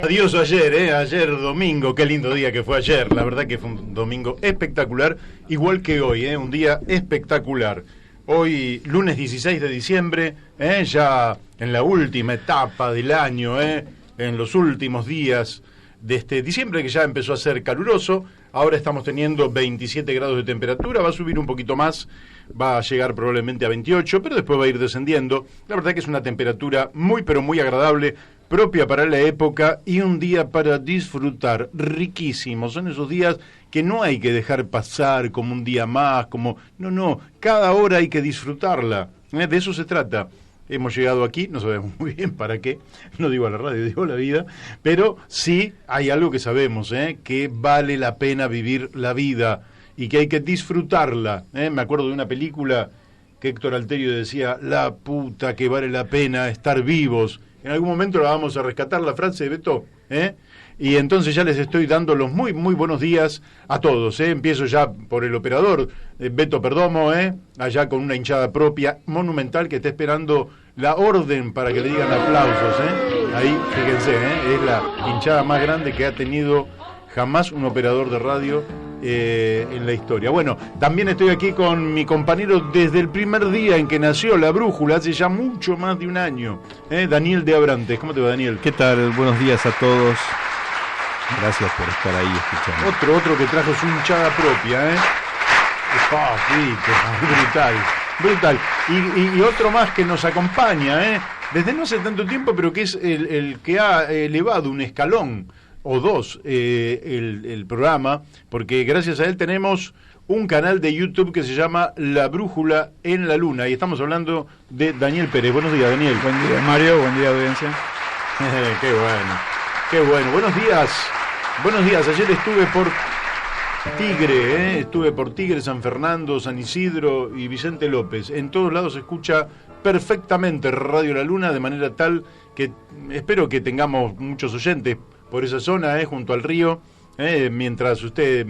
Adiós ayer, ayer domingo, qué lindo día que fue ayer, la verdad que fue un domingo espectacular, igual que hoy, un día espectacular. Hoy, lunes 16 de diciembre, ya en la última etapa del año, en los últimos días de este diciembre que ya empezó a ser caluroso, ahora estamos teniendo 27 grados de temperatura, va a subir un poquito más, va a llegar probablemente a 28, pero después va a ir descendiendo. La verdad que es una temperatura muy pero muy agradable, propia para la época y un día para disfrutar, riquísimo. Son esos días que no hay que dejar pasar como un día más, no, cada hora hay que disfrutarla, de eso se trata. Hemos llegado aquí, no sabemos muy bien para qué, no digo a la radio, digo a la vida, pero sí hay algo que sabemos, que vale la pena vivir la vida y que hay que disfrutarla. Me acuerdo de una película que Héctor Alterio decía, la puta que vale la pena estar vivos. En algún momento la vamos a rescatar, la frase de Beto, Y entonces ya les estoy dando los muy, muy buenos días a todos, Empiezo ya por el operador, Beto Perdomo, allá con una hinchada propia, monumental, que está esperando la orden para que le digan aplausos, Ahí, fíjense, es la hinchada más grande que ha tenido jamás un operador de radio en la historia. Bueno, también estoy aquí con mi compañero desde el primer día en que nació La Brújula, hace ya mucho más de un año, Daniel de Abrantes. ¿Cómo te va, Daniel? ¿Qué tal? Buenos días a todos. Gracias por estar ahí escuchando. Otro que trajo su hinchada propia, brutal. Y otro más que nos acompaña, desde no hace tanto tiempo, pero que es el que ha elevado un escalón o dos el programa, porque gracias a él tenemos un canal de YouTube que se llama La Brújula en la Luna, y estamos hablando de Daniel Pérez. Buenos días, Daniel. Buen día, Mario. Buen día, audiencia. Qué bueno. Buenos días. Ayer estuve por Tigre, estuve por Tigre, San Fernando, San Isidro y Vicente López. En todos lados se escucha perfectamente Radio La Luna, de manera tal que espero que tengamos muchos oyentes por esa zona, junto al río, mientras usted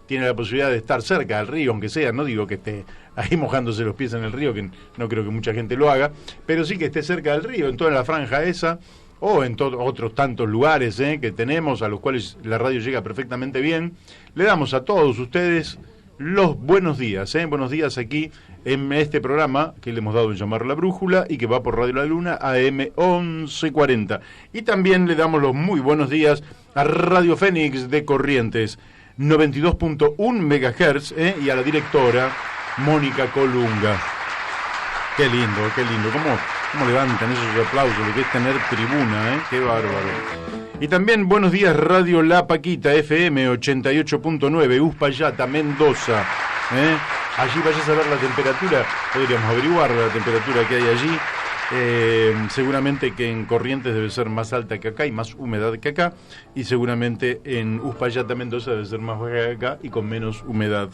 tiene la posibilidad de estar cerca del río, aunque sea, no digo que esté ahí mojándose los pies en el río, que no creo que mucha gente lo haga, pero sí que esté cerca del río, en toda la franja esa, o en otros tantos lugares que tenemos, a los cuales la radio llega perfectamente bien. Le damos a todos ustedes los buenos días, buenos días aquí en este programa que le hemos dado en llamar La Brújula y que va por Radio La Luna AM 1140. Y también le damos los muy buenos días a Radio Fénix de Corrientes 92.1 MHz y a la directora Mónica Colunga. Qué lindo. ¿Cómo levantan esos aplausos? Lo que es tener tribuna, qué bárbaro. Y también buenos días Radio La Paquita FM 88.9 Uspallata, Mendoza. Allí vayas a ver la temperatura, podríamos averiguar la temperatura que hay allí. Seguramente que en Corrientes debe ser más alta que acá y más húmeda que acá, y seguramente en Uspallata, Mendoza debe ser más baja que acá y con menos humedad.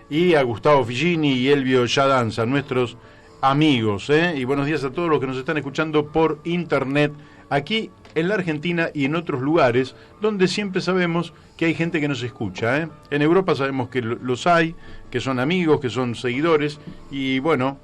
Y a Gustavo Figini y Elvio Yadanza, nuestros amigos, y buenos días a todos los que nos están escuchando por internet aquí en la Argentina y en otros lugares donde siempre sabemos que hay gente que nos escucha. En Europa sabemos que los hay, que son amigos, que son seguidores, y bueno,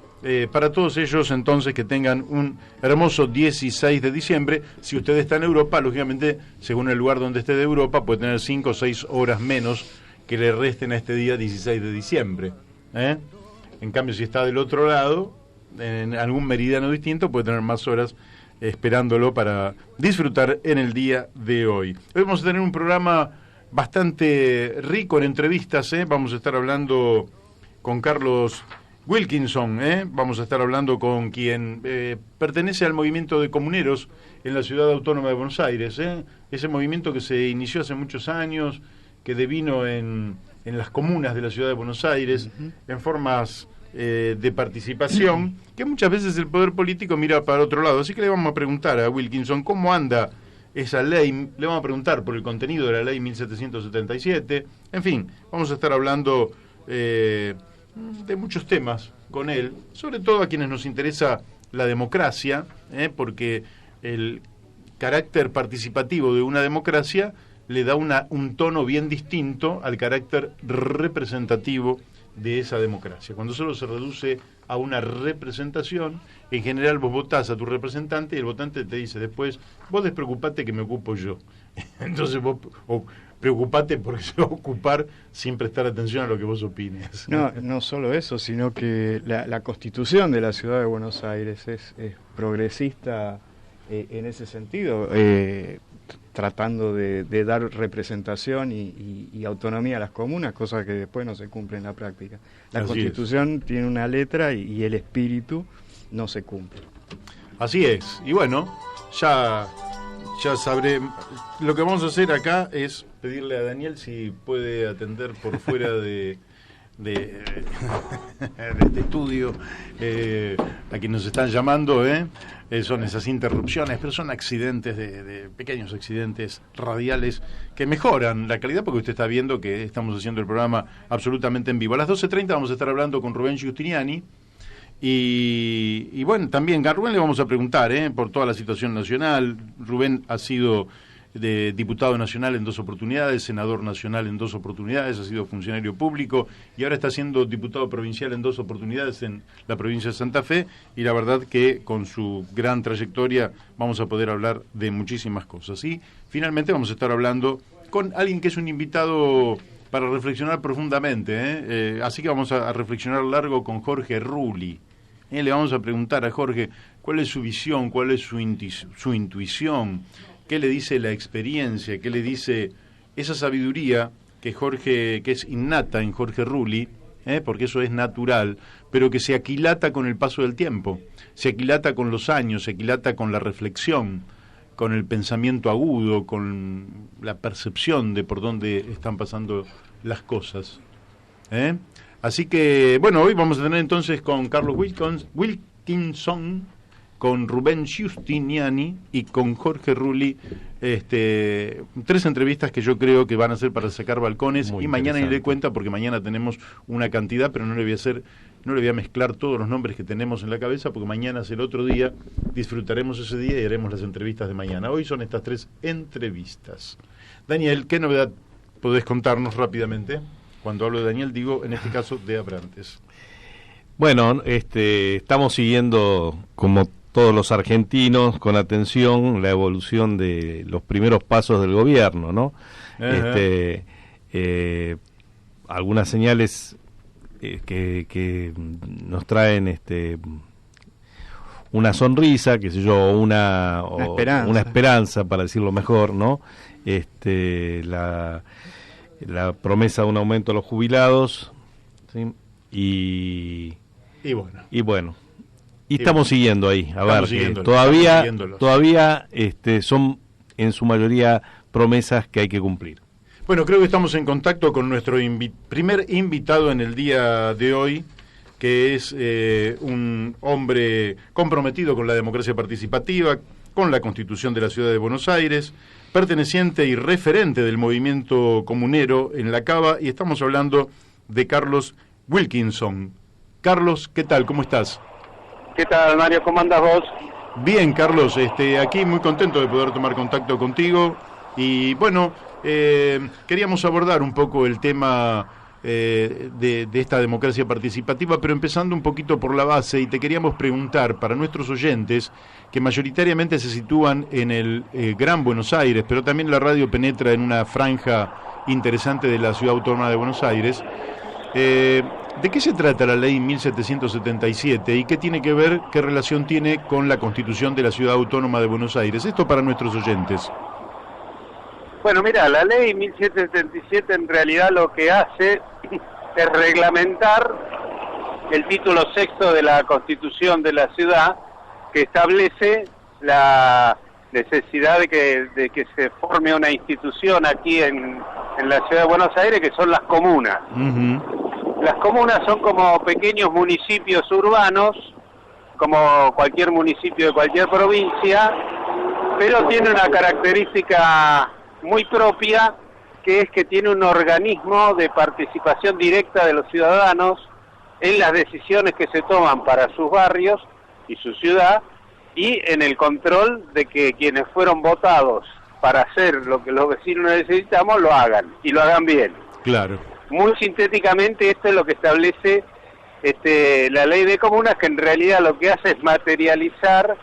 para todos ellos entonces que tengan un hermoso 16 de diciembre. Si usted está en Europa, lógicamente, según el lugar donde esté de Europa, puede tener 5 o 6 horas menos que le resten a este día 16 de diciembre. En cambio, si está del otro lado, en algún meridiano distinto, puede tener más horas esperándolo para disfrutar en el día de hoy. Hoy vamos a tener un programa bastante rico en entrevistas, Vamos a estar hablando con Carlos Wilkinson, Vamos a estar hablando con quien pertenece al movimiento de comuneros en la Ciudad Autónoma de Buenos Aires, Ese movimiento que se inició hace muchos años, que devino en las comunas de la Ciudad de Buenos Aires, en formas de participación, que muchas veces el poder político mira para otro lado. Así que le vamos a preguntar a Wilkinson cómo anda esa ley, le vamos a preguntar por el contenido de la ley 1777, en fin, vamos a estar hablando de muchos temas con él, sobre todo a quienes nos interesa la democracia, porque el carácter participativo de una democracia le da un tono bien distinto al carácter representativo de esa democracia. Cuando solo se reduce a una representación, en general vos votás a tu representante y el votante te dice después, vos despreocupate que me ocupo yo. Entonces vos preocupate porque se va a ocupar sin prestar atención a lo que vos opines. No solo eso, sino que la Constitución de la Ciudad de Buenos Aires es progresista en ese sentido, tratando de dar representación y autonomía a las comunas, cosa que después no se cumple en la práctica. La Así Constitución tiene una letra y el espíritu no se cumple. Así es. Y bueno, ya sabré. Lo que vamos a hacer acá es pedirle a Daniel si puede atender por fuera de este estudio a quienes nos están llamando, son esas interrupciones, pero son accidentes de pequeños accidentes radiales que mejoran la calidad, porque usted está viendo que estamos haciendo el programa absolutamente en vivo. A las 12:30 vamos a estar hablando con Rubén Giustiniani y bueno, también a Rubén le vamos a preguntar por toda la situación nacional. Rubén ha sido diputado nacional en 2 oportunidades, senador nacional en 2 oportunidades, ha sido funcionario público y ahora está siendo diputado provincial en 2 oportunidades en la provincia de Santa Fe, y la verdad que con su gran trayectoria vamos a poder hablar de muchísimas cosas. Y finalmente vamos a estar hablando con alguien que es un invitado para reflexionar profundamente, así que vamos a reflexionar largo con Jorge Rulli. Le vamos a preguntar a Jorge cuál es su visión, cuál es su intuición, qué le dice la experiencia, qué le dice esa sabiduría que es innata en Jorge Rulli, porque eso es natural, pero que se aquilata con el paso del tiempo, se aquilata con los años, se aquilata con la reflexión, con el pensamiento agudo, con la percepción de por dónde están pasando las cosas. Así que, bueno, hoy vamos a tener entonces con Carlos Wilkinson, con Rubén Giustiniani y con Jorge Rulli, 3 entrevistas que yo creo que van a ser para sacar balcones. Muy y mañana iré cuenta, porque mañana tenemos una cantidad, pero no le voy a mezclar todos los nombres que tenemos en la cabeza, porque mañana es el otro día, disfrutaremos ese día y haremos las entrevistas de mañana. Hoy son estas 3 entrevistas. Daniel, ¿qué novedad podés contarnos rápidamente? Cuando hablo de Daniel, digo, en este caso, de Abrantes. Bueno, estamos siguiendo, como todos los argentinos, con atención la evolución de los primeros pasos del gobierno, ¿no? Algunas señales que nos traen una sonrisa, qué sé yo, una esperanza, para decirlo mejor, ¿no? La promesa de un aumento a los jubilados, ¿sí? Y bueno, estamos siguiendo ahí, a ver, que todavía son en su mayoría promesas que hay que cumplir. Bueno, creo que estamos en contacto con nuestro primer invitado en el día de hoy, que es un hombre comprometido con la democracia participativa, con la Constitución de la Ciudad de Buenos Aires, perteneciente y referente del movimiento comunero en la Cava, y estamos hablando de Carlos Wilkinson. Carlos, ¿qué tal? ¿Cómo estás? ¿Qué tal, Mario? ¿Cómo andas vos? Bien, Carlos, aquí muy contento de poder tomar contacto contigo y bueno, queríamos abordar un poco el tema de esta democracia participativa, pero empezando un poquito por la base, y te queríamos preguntar para nuestros oyentes que mayoritariamente se sitúan en el Gran Buenos Aires, pero también la radio penetra en una franja interesante de la Ciudad Autónoma de Buenos Aires. ¿De qué se trata la ley 1777 y qué tiene que ver, qué relación tiene con la Constitución de la Ciudad Autónoma de Buenos Aires? Esto para nuestros oyentes. Bueno, mira, la ley 1777 en realidad lo que hace es reglamentar el título 6º de la Constitución de la ciudad, que establece la necesidad de que se forme una institución aquí en la Ciudad de Buenos Aires, que son las comunas. Uh-huh. Las comunas son como pequeños municipios urbanos, como cualquier municipio de cualquier provincia, pero tiene una característica muy propia, que es que tiene un organismo de participación directa de los ciudadanos en las decisiones que se toman para sus barrios y su ciudad, y en el control de que quienes fueron votados para hacer lo que los vecinos necesitamos lo hagan, y lo hagan bien. Claro. muy sintéticamente esto es lo que establece la ley de comunas, que en realidad lo que hace es materializar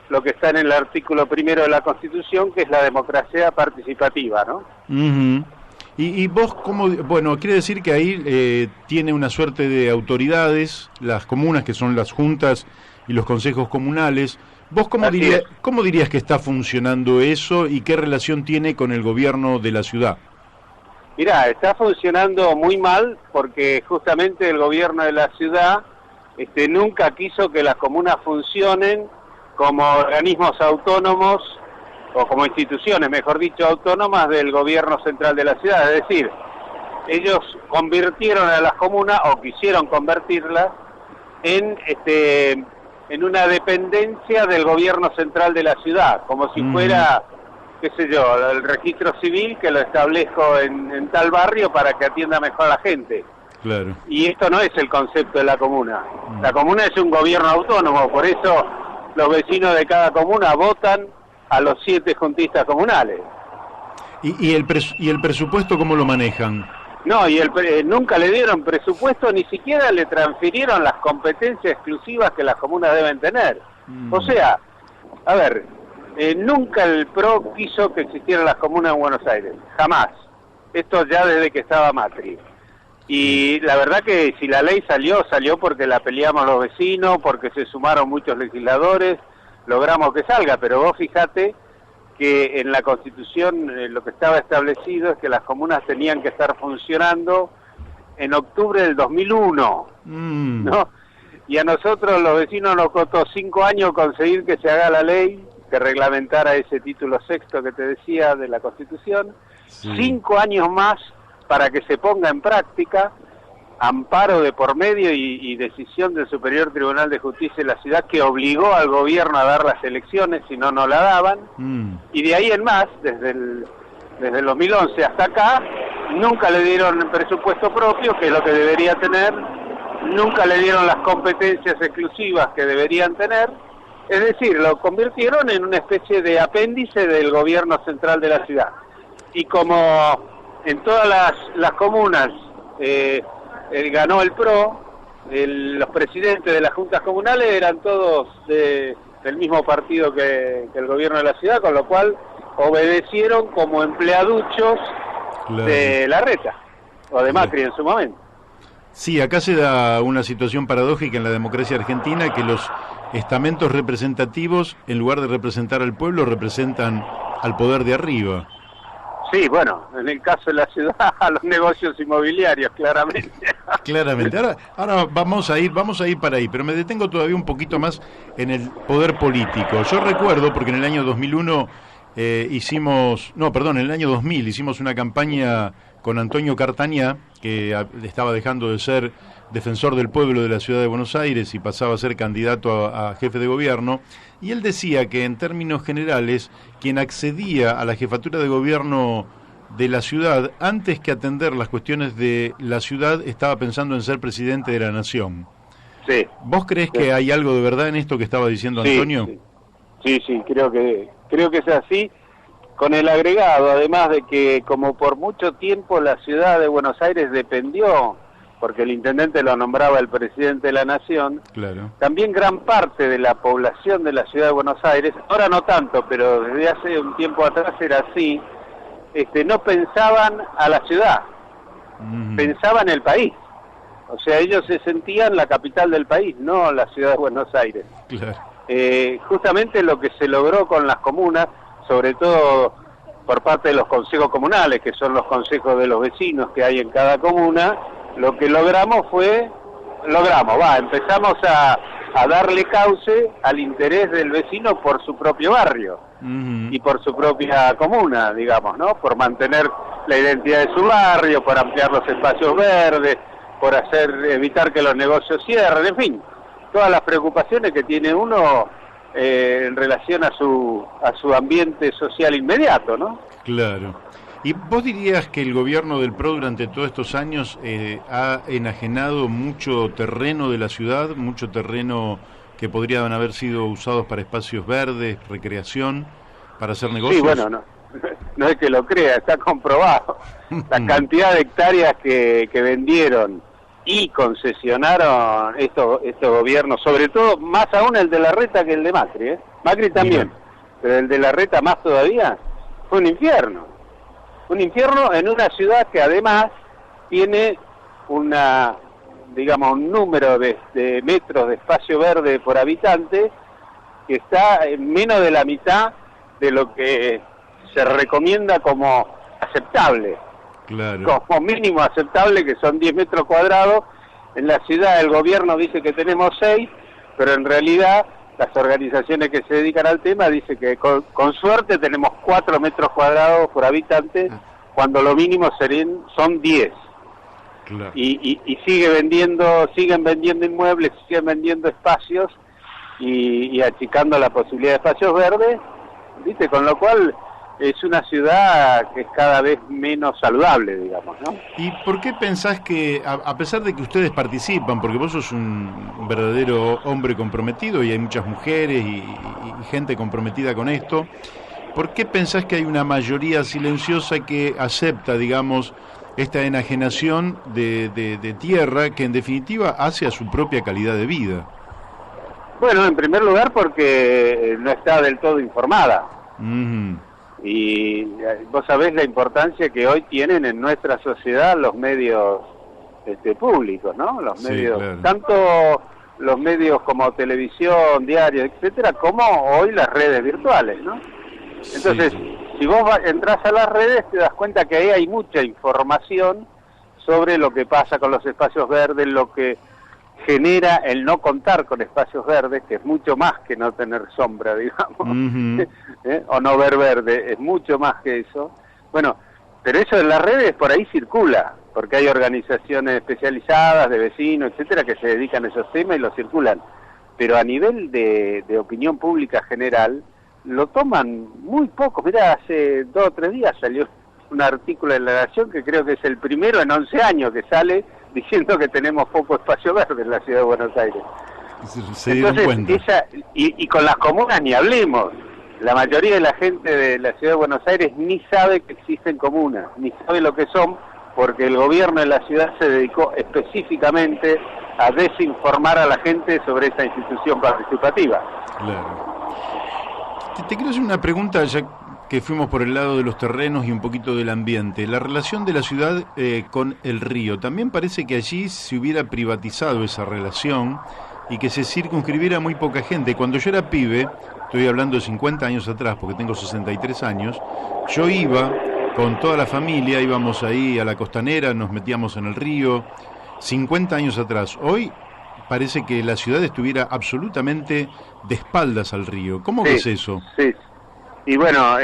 lo que está en el artículo 1 de la Constitución, que es la democracia participativa, ¿no? Uh-huh. Y vos, ¿cómo? Bueno, quiere decir que ahí tiene una suerte de autoridades, las comunas, que son las juntas y los consejos comunales. ¿Vos cómo dirías que está funcionando eso y qué relación tiene con el gobierno de la ciudad? Mirá, está funcionando muy mal porque justamente el gobierno de la ciudad nunca quiso que las comunas funcionen como organismos autónomos, o como instituciones, mejor dicho, autónomas del gobierno central de la ciudad. Es decir, ellos convirtieron a las comunas, o quisieron convertirlas, en una dependencia del gobierno central de la ciudad, como si fuera, qué sé yo, el registro civil que lo establezco en tal barrio para que atienda mejor a la gente. Claro. Y esto no es el concepto de la comuna. La comuna es un gobierno autónomo, por eso los vecinos de cada comuna votan a los 7 juntistas comunales. ¿Y el presupuesto cómo lo manejan? No, nunca le dieron presupuesto, ni siquiera le transfirieron las competencias exclusivas que las comunas deben tener. O sea, a ver, nunca el PRO quiso que existieran las comunas en Buenos Aires, jamás. Esto ya desde que estaba Macri. Y la verdad que si la ley salió porque la peleamos los vecinos, porque se sumaron muchos legisladores, logramos que salga, pero vos fijate que en la Constitución lo que estaba establecido es que las comunas tenían que estar funcionando en octubre del 2001, ¿no? Y a nosotros los vecinos nos costó 5 años conseguir que se haga la ley que reglamentara ese título sexto que te decía de la Constitución, 5 años más para que se ponga en práctica, amparo de por medio y decisión del Superior Tribunal de Justicia de la ciudad que obligó al gobierno a dar las elecciones, si no, no la daban, y de ahí en más, desde el 2011 hasta acá, nunca le dieron presupuesto propio, que es lo que debería tener, nunca le dieron las competencias exclusivas que deberían tener, es decir, lo convirtieron en una especie de apéndice del gobierno central de la ciudad. Y como en todas las comunas ganó el PRO, los presidentes de las juntas comunales eran todos del mismo partido que el gobierno de la ciudad, con lo cual obedecieron como empleaduchos de Larreta, o de Macri en su momento. Sí, acá se da una situación paradójica en la democracia argentina, que los estamentos representativos, en lugar de representar al pueblo, representan al poder de arriba. Sí, bueno, en el caso de la ciudad, a los negocios inmobiliarios, claramente. Claramente. Ahora vamos a ir para ahí, pero me detengo todavía un poquito más en el poder político. Yo recuerdo, porque en el año 2001 en el año 2000 hicimos una campaña con Antonio Cartañá, que estaba dejando de ser defensor del pueblo de la ciudad de Buenos Aires y pasaba a ser candidato a jefe de gobierno, y él decía que en términos generales quien accedía a la jefatura de gobierno de la ciudad, antes que atender las cuestiones de la ciudad, estaba pensando en ser presidente de la nación. Sí. ¿Vos creés que hay algo de verdad en esto que estaba diciendo Antonio? Sí, creo que es así, con el agregado, además de que como por mucho tiempo la ciudad de Buenos Aires dependió, porque el intendente lo nombraba el presidente de la nación, claro, también gran parte de la población de la ciudad de Buenos Aires, ahora no tanto, pero desde hace un tiempo atrás era así, no pensaban a la ciudad, pensaban el país. O sea, ellos se sentían la capital del país, no la ciudad de Buenos Aires. Claro. Justamente lo que se logró con las comunas, sobre todo por parte de los consejos comunales, que son los consejos de los vecinos que hay en cada comuna, lo que empezamos a darle cauce al interés del vecino por su propio barrio y por su propia comuna, digamos, ¿no? Por mantener la identidad de su barrio, por ampliar los espacios verdes, por evitar que los negocios cierren, en fin, todas las preocupaciones que tiene uno en relación a su ambiente social inmediato, ¿no? Claro. ¿Y vos dirías que el gobierno del PRO durante todos estos años ha enajenado mucho terreno de la ciudad, mucho terreno que podrían haber sido usados para espacios verdes, recreación, para hacer negocios? Sí, bueno, no es que lo crea, está comprobado. La cantidad de hectáreas que vendieron y concesionaron estos gobiernos, sobre todo, más aún el de Larreta que el de Macri, ¿eh? Macri también, pero el de Larreta más todavía, fue un infierno en una ciudad que además tiene un número de metros de espacio verde por habitante que está en menos de la mitad de lo que se recomienda como aceptable. Claro. Como mínimo aceptable, que son 10 metros cuadrados. En la ciudad el gobierno dice que tenemos 6, pero en realidad las organizaciones que se dedican al tema dicen que con suerte tenemos 4 metros cuadrados por habitante, cuando lo mínimo son 10. Claro. Y siguen vendiendo inmuebles, siguen vendiendo espacios y achicando la posibilidad de espacios verdes, ¿viste? Con lo cual es una ciudad que es cada vez menos saludable, digamos, ¿no? ¿Y por qué pensás que, a pesar de que ustedes participan, porque vos sos un verdadero hombre comprometido y hay muchas mujeres y gente comprometida con esto, ¿por qué pensás que hay una mayoría silenciosa que acepta, digamos, esta enajenación de tierra que en definitiva hace a su propia calidad de vida? Bueno, en primer lugar porque no está del todo informada. Y vos sabés la importancia que hoy tienen en nuestra sociedad los medios públicos, ¿no? Los medios, claro. Tanto los medios como televisión, diarios, etcétera, como hoy las redes virtuales, ¿no? Entonces, si vos entras a las redes, te das cuenta que ahí hay mucha información sobre lo que pasa con los espacios verdes, lo que genera el no contar con espacios verdes, que es mucho más que no tener sombra, digamos, o no ver verde, es mucho más que eso. Bueno, pero eso en las redes por ahí circula, porque hay organizaciones especializadas de vecinos, etcétera, que se dedican a esos temas y lo circulan. Pero a nivel de opinión pública general, lo toman muy poco. Mirá, hace 2 o 3 días salió un artículo en La Nación que creo que es el primero en 11 años que sale diciendo que tenemos poco espacio verde en la ciudad de Buenos Aires. Se dieron cuenta. Y con las comunas ni hablemos. La mayoría de la gente de la ciudad de Buenos Aires ni sabe que existen comunas, ni sabe lo que son, porque el gobierno de la ciudad se dedicó específicamente a desinformar a la gente sobre esta institución participativa. Claro. Te quiero hacer una pregunta, ya que fuimos por el lado de los terrenos y un poquito del ambiente. La relación de la ciudad con el río. También parece que allí se hubiera privatizado esa relación y que se circunscribiera muy poca gente. Cuando yo era pibe, estoy hablando de 50 años atrás, porque tengo 63 años, yo iba con toda la familia, íbamos ahí a la costanera, nos metíamos en el río, 50 años atrás. Hoy parece que la ciudad estuviera absolutamente de espaldas al río. ¿Cómo ves eso? Sí, y bueno,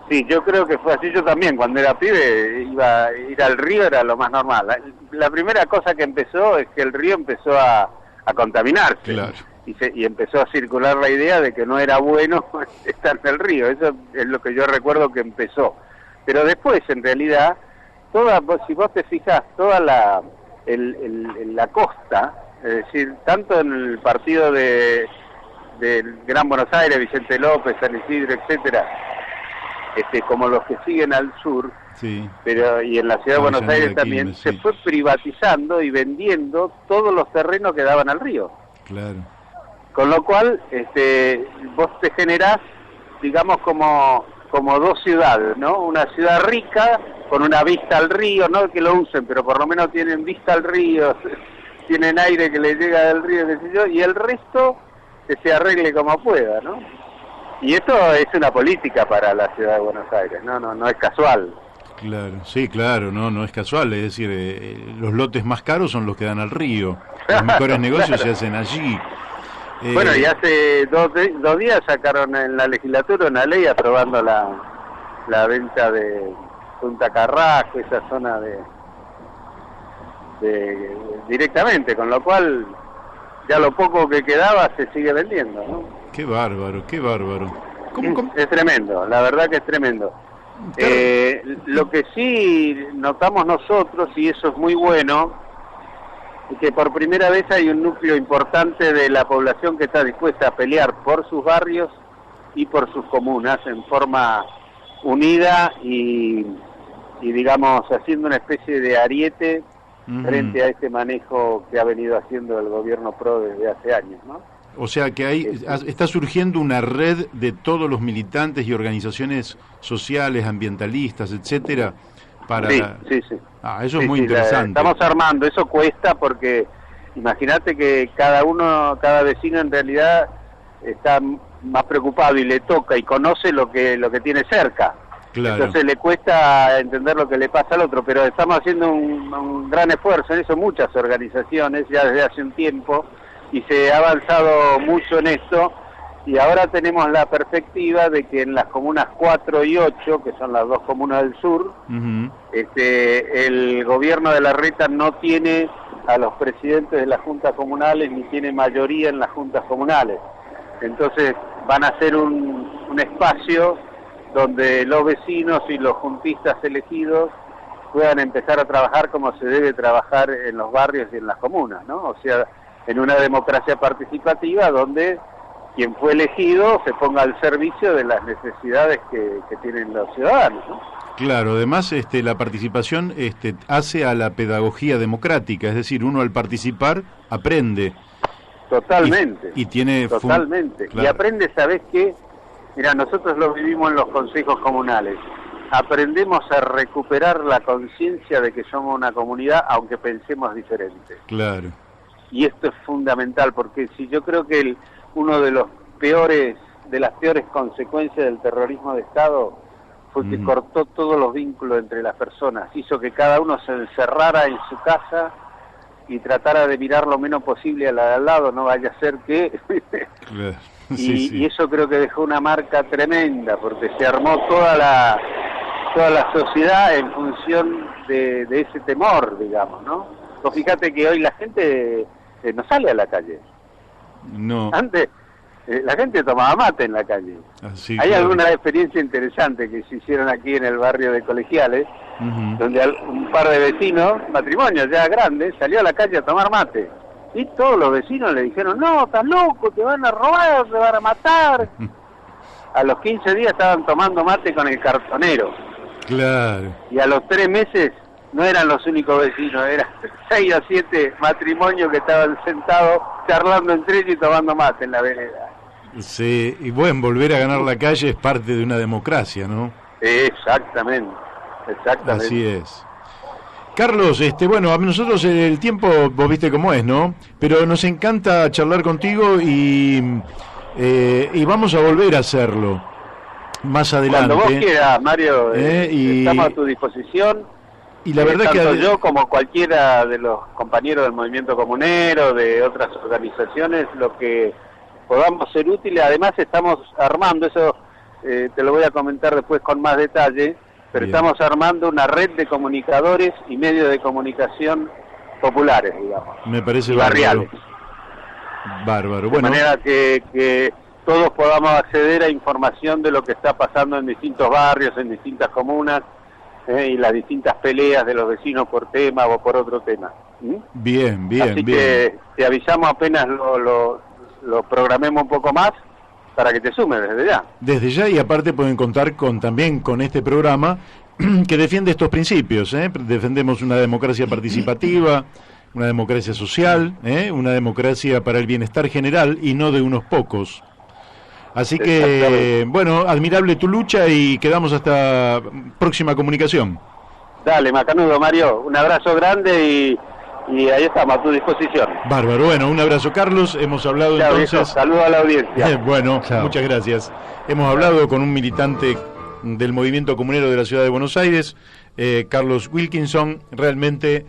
sí, yo creo que fue así. Yo también, cuando era pibe, iba a ir al río, era lo más normal. La primera cosa que empezó es que el río empezó a contaminarse. Claro. Y empezó a circular la idea de que no era bueno estar en el río. Eso es lo que yo recuerdo que empezó. Pero después, en realidad, si vos te fijás, toda la costa, es decir, tanto en el partido del Gran Buenos Aires, Vicente López, San Isidro, etcétera, como los que siguen al sur, sí, pero y en la ciudad de Buenos Aires también, se fue privatizando y vendiendo todos los terrenos que daban al río. Claro. Con lo cual, vos te generás, digamos, como 2 ciudades, ¿no? Una ciudad rica, con una vista al río, no que lo usen, pero por lo menos tienen vista al río, tienen aire que les llega del río, qué sé yo, y el resto que se arregle como pueda, ¿no? Y esto es una política para la ciudad de Buenos Aires, no es casual. Claro, sí, claro, no es casual, es decir, los lotes más caros son los que dan al río, los mejores negocios se hacen allí. Bueno, y hace 2 días sacaron en la legislatura una ley aprobando la venta de Punta Carrasco, esa zona directamente, con lo cual ya lo poco que quedaba se sigue vendiendo, ¿no? Qué bárbaro, qué bárbaro. ¿Cómo? Es tremendo, la verdad que es tremendo. Lo que sí notamos nosotros, y eso es muy bueno, es que por primera vez hay un núcleo importante de la población que está dispuesta a pelear por sus barrios y por sus comunas en forma unida y digamos haciendo una especie de ariete frente a este manejo que ha venido haciendo el gobierno PRO desde hace años, ¿no? O sea que está surgiendo una red de todos los militantes y organizaciones sociales, ambientalistas, etcétera, para... Sí. Eso es muy interesante. Estamos armando, eso cuesta porque imagínate que cada vecino en realidad está más preocupado y le toca y conoce lo que tiene cerca. Claro. Entonces le cuesta entender lo que le pasa al otro, pero estamos haciendo un gran esfuerzo en eso, muchas organizaciones ya desde hace un tiempo, y se ha avanzado mucho en esto, y ahora tenemos la perspectiva de que en las comunas 4 y 8, que son las dos comunas del sur, el gobierno de Larreta no tiene a los presidentes de las juntas comunales ni tiene mayoría en las juntas comunales. Entonces van a ser un espacio donde los vecinos y los juntistas elegidos puedan empezar a trabajar como se debe trabajar en los barrios y en las comunas, ¿no? O sea, en una democracia participativa donde quien fue elegido se ponga al servicio de las necesidades que tienen los ciudadanos, ¿no? Claro, además la participación hace a la pedagogía democrática, es decir, uno al participar aprende. Totalmente. Y tiene... Totalmente. Claro. Y aprende, ¿sabés qué? Mira, nosotros lo vivimos en los consejos comunales. Aprendemos a recuperar la conciencia de que somos una comunidad, aunque pensemos diferente. Claro. Y esto es fundamental, porque si yo creo que uno de las peores consecuencias del terrorismo de Estado fue que cortó todos los vínculos entre las personas, hizo que cada uno se encerrara en su casa y tratara de mirar lo menos posible a la de al lado, no vaya a ser que... Claro. Y eso creo que dejó una marca tremenda, porque se armó toda la sociedad en función de ese temor, digamos, ¿no? Vos fíjate que hoy la gente no sale a la calle. No. Antes la gente tomaba mate en la calle. Así, Hay claro. alguna experiencia interesante que se hicieron aquí en el barrio de Colegiales, donde un par de vecinos, matrimonios ya grandes, salió a la calle a tomar mate. Y todos los vecinos le dijeron, no, estás loco, te van a robar, te van a matar. A los 15 días estaban tomando mate con el cartonero. Claro. Y a los 3 meses no eran los únicos vecinos, eran 6 o 7 matrimonios que estaban sentados charlando entre ellos y tomando mate en la vereda. Sí, y bueno, volver a ganar la calle es parte de una democracia, ¿no? Exactamente. Así es. Carlos, bueno, a nosotros el tiempo, vos viste cómo es, ¿no? Pero nos encanta charlar contigo y vamos a volver a hacerlo más adelante. Cuando vos quieras, Mario, estamos a tu disposición. Y la verdad tanto que yo como cualquiera de los compañeros del movimiento comunero, de otras organizaciones, lo que podamos ser útiles. Además estamos armando, eso te lo voy a comentar después con más detalle, pero Bien. Estamos armando una red de comunicadores y medios de comunicación populares, digamos. Me parece barriales. Bárbaro. De Bueno, manera que todos podamos acceder a información de lo que está pasando en distintos barrios, en distintas comunas, y las distintas peleas de los vecinos por tema o por otro tema. bien. Así que te avisamos apenas lo programemos un poco más para que te sumes desde ya. Desde ya, y aparte pueden contar también con este programa que defiende estos principios. Defendemos una democracia participativa, una democracia social, una democracia para el bienestar general y no de unos pocos. Así que, bueno, admirable tu lucha y quedamos hasta próxima comunicación. Dale, macanudo, Mario, un abrazo grande y ahí estamos a tu disposición. Bárbaro, bueno, un abrazo, Carlos. Hemos hablado Chao, entonces... viejo. Saludos a la audiencia. Bueno, Chao. Muchas gracias. Hemos hablado con un militante del movimiento comunero de la ciudad de Buenos Aires, Carlos Wilkinson, realmente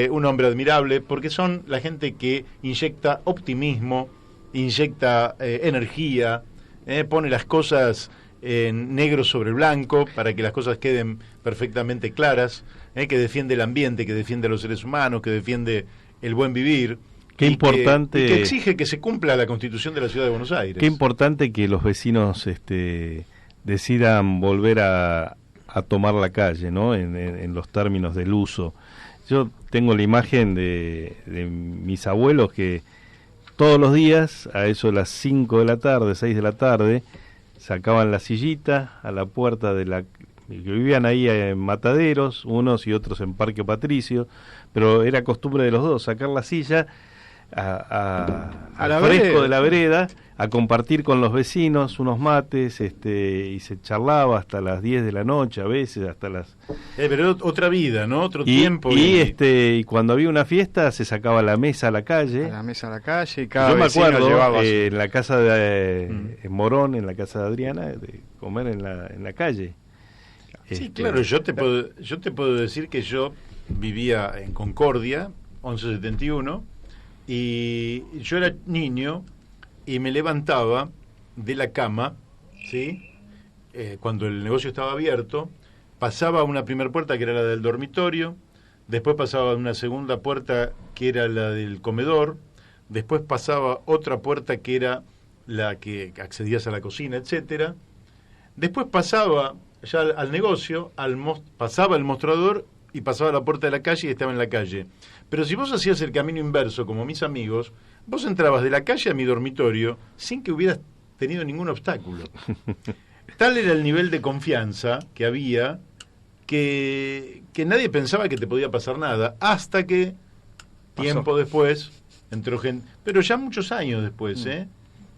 un hombre admirable, porque son la gente que inyecta optimismo, inyecta energía, pone las cosas en negro sobre blanco para que las cosas queden perfectamente claras, que defiende el ambiente, que defiende a los seres humanos, que defiende el buen vivir. Qué importante. Y que exige que se cumpla la Constitución de la Ciudad de Buenos Aires. Qué importante que los vecinos decidan volver a tomar la calle, ¿no? En los términos del uso. Yo tengo la imagen de mis abuelos que todos los días, a eso de las 5 de la tarde, 6 de la tarde, sacaban la sillita a la puerta de la... que vivían ahí en Mataderos, unos y otros en Parque Patricio, pero era costumbre de los dos sacar la silla al fresco de la vereda, a compartir con los vecinos unos mates, y se charlaba hasta las 10 de la noche, a veces hasta las... pero otra vida, ¿no? Otro tiempo. Y cuando había una fiesta se sacaba la mesa a la calle. Y cada yo me acuerdo llevaba en la casa de en Morón, en la casa de Adriana, de comer en la calle. Sí, claro, yo te puedo decir que yo vivía en Concordia, 1171, y yo era niño y me levantaba de la cama, ¿sí? Cuando el negocio estaba abierto, pasaba a una primera puerta que era la del dormitorio, después pasaba a una segunda puerta que era la del comedor, después pasaba otra puerta que era la que accedías a la cocina, etcétera. Después pasaba ya al negocio, pasaba el mostrador y pasaba a la puerta de la calle y estaba en la calle. Pero si vos hacías el camino inverso, como mis amigos, vos entrabas de la calle a mi dormitorio sin que hubieras tenido ningún obstáculo. Tal era el nivel de confianza que había que nadie pensaba que te podía pasar nada, hasta que tiempo después entró gente, pero ya muchos años después, yo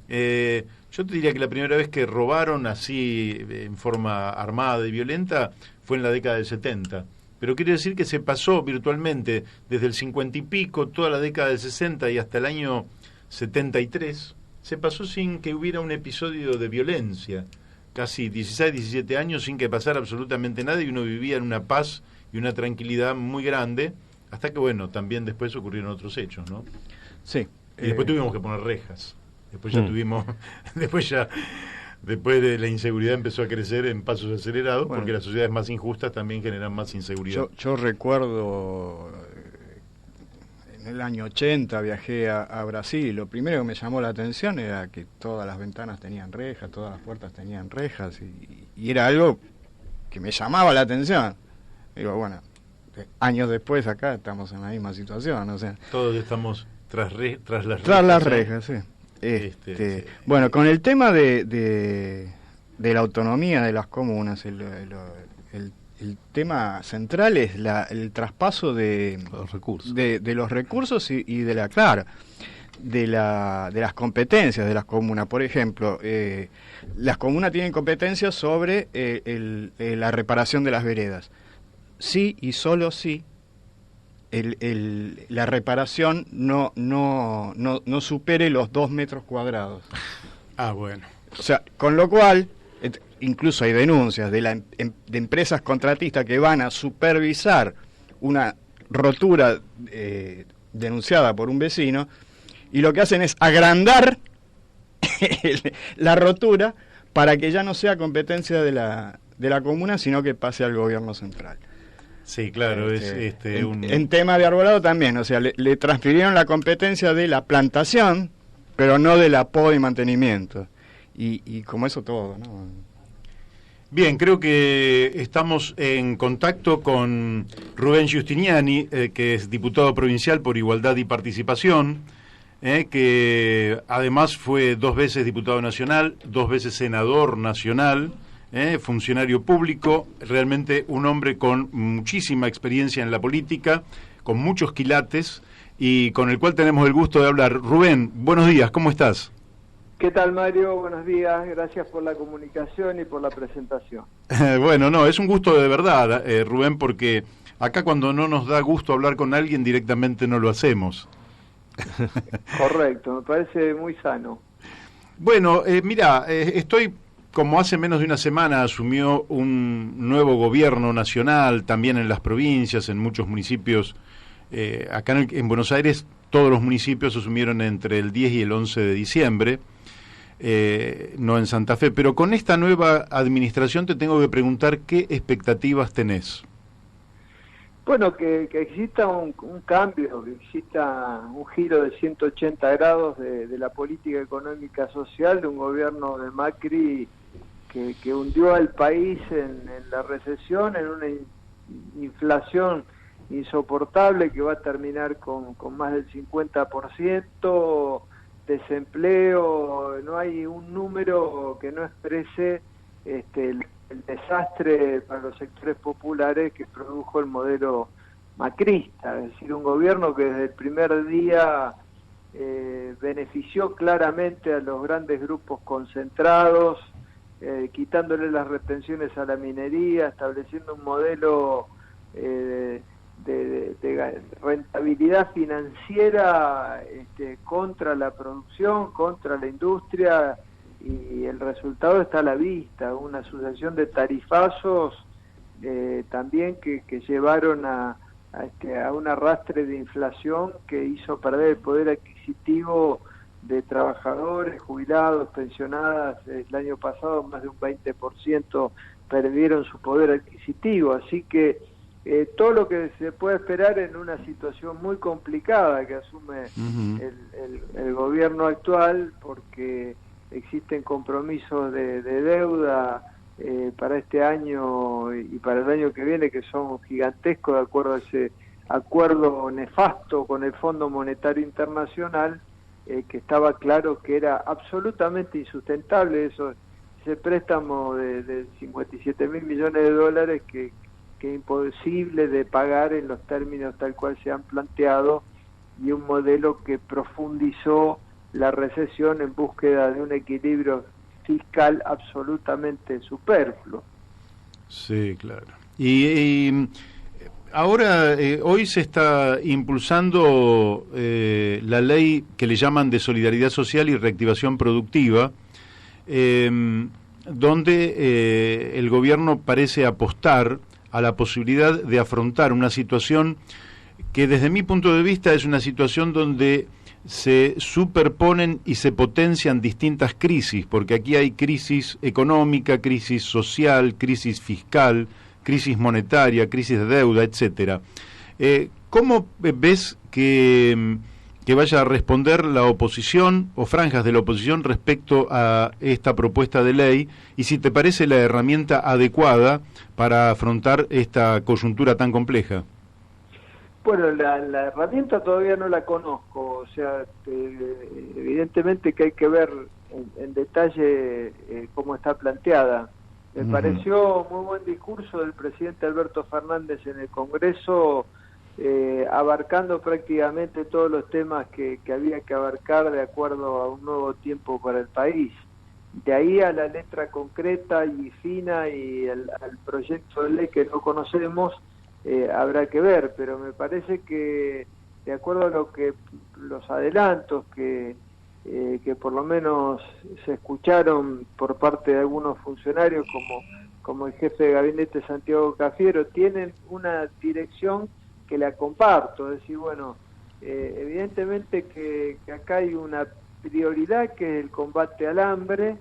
te diría que la primera vez que robaron así en forma armada y violenta fue en la década del 70. Pero quiere decir que se pasó virtualmente desde el 50 y pico, toda la década del 60 y hasta el año 73, se pasó sin que hubiera un episodio de violencia. Casi 16, 17 años sin que pasara absolutamente nada y uno vivía en una paz y una tranquilidad muy grande, hasta que, bueno, también después ocurrieron otros hechos, ¿no? Sí. Y después tuvimos que poner rejas. Después ya después de la inseguridad empezó a crecer en pasos acelerados, porque las sociedades más injustas también generan más inseguridad. Yo recuerdo, en el año 80 viajé a Brasil, y lo primero que me llamó la atención era que todas las ventanas tenían rejas, todas las puertas tenían rejas, y era algo que me llamaba la atención. Digo, bueno, años después acá estamos en la misma situación, o sea, todos estamos tras las rejas, sí. Sí. Bueno, con el tema de la autonomía de las comunas, el tema central es el traspaso de los recursos, de los recursos y de las competencias de las comunas. Por ejemplo, las comunas tienen competencias sobre la reparación de las veredas. Sí y solo sí la reparación no supere los 2 metros cuadrados. Ah, bueno. O sea, con lo cual, incluso hay denuncias de empresas contratistas que van a supervisar una rotura denunciada por un vecino, y lo que hacen es agrandar la rotura para que ya no sea competencia de la comuna, sino que pase al gobierno central. Sí, claro, en tema de arbolado también, o sea, le transfirieron la competencia de la plantación, pero no de la poda y mantenimiento. Y como eso todo, ¿no? Bien, creo que estamos en contacto con Rubén Giustiniani, que es diputado provincial por Igualdad y Participación, que además fue 2 veces diputado nacional, 2 veces senador nacional, funcionario público, realmente un hombre con muchísima experiencia en la política, con muchos quilates y con el cual tenemos el gusto de hablar. Rubén, buenos días, ¿cómo estás? ¿Qué tal, Mario? Buenos días, gracias por la comunicación y por la presentación. Bueno, no, es un gusto de verdad, Rubén, porque acá cuando no nos da gusto hablar con alguien directamente no lo hacemos. Correcto, me parece muy sano. Bueno, mira, estoy... Como hace menos de una semana asumió un nuevo gobierno nacional, también en las provincias, en muchos municipios, acá en Buenos Aires todos los municipios asumieron entre el 10 y el 11 de diciembre, no en Santa Fe, pero con esta nueva administración te tengo que preguntar qué expectativas tenés. Bueno, que exista un cambio, que exista un giro de 180 grados de la política económica social de un gobierno de Macri que hundió al país en la recesión, en una inflación insoportable que va a terminar con más del 50%, desempleo, no hay un número que no exprese el desastre para los sectores populares que produjo el modelo macrista, es decir, un gobierno que desde el primer día benefició claramente a los grandes grupos concentrados, quitándole las retenciones a la minería, estableciendo un modelo de rentabilidad financiera contra la producción, contra la industria, y el resultado está a la vista, una sucesión de tarifazos también que llevaron a un arrastre de inflación que hizo perder el poder adquisitivo de trabajadores, jubilados, pensionadas. El año pasado más de un 20% perdieron su poder adquisitivo, así que todo lo que se puede esperar en una situación muy complicada que asume el gobierno actual, porque existen compromisos de deuda para este año y para el año que viene que son gigantescos, de acuerdo a ese acuerdo nefasto con el Fondo Monetario Internacional, que estaba claro que era absolutamente insustentable ese préstamo de 57 mil millones de dólares que es imposible de pagar en los términos tal cual se han planteado, y un modelo que profundizó la recesión en búsqueda de un equilibrio fiscal absolutamente superfluo. Sí, claro. Y ahora, hoy se está impulsando la ley que le llaman de solidaridad social y reactivación productiva, donde el gobierno parece apostar a la posibilidad de afrontar una situación que desde mi punto de vista es una situación donde se superponen y se potencian distintas crisis, porque aquí hay crisis económica, crisis social, crisis fiscal, crisis monetaria, crisis de deuda, etcétera. ¿Cómo ves que vaya a responder la oposición o franjas de la oposición respecto a esta propuesta de ley, y si te parece la herramienta adecuada para afrontar esta coyuntura tan compleja? Bueno, la herramienta todavía no la conozco, o sea, evidentemente que hay que ver en detalle cómo está planteada. Me pareció muy buen discurso del presidente Alberto Fernández en el Congreso, abarcando prácticamente todos los temas que había que abarcar de acuerdo a un nuevo tiempo para el país. De ahí a la letra concreta y fina y al proyecto de ley que no conocemos, habrá que ver, pero me parece que de acuerdo a los adelantos que por lo menos se escucharon por parte de algunos funcionarios como el jefe de gabinete Santiago Cafiero, tienen una dirección que la comparto, es decir, bueno, evidentemente que acá hay una prioridad que es el combate al hambre,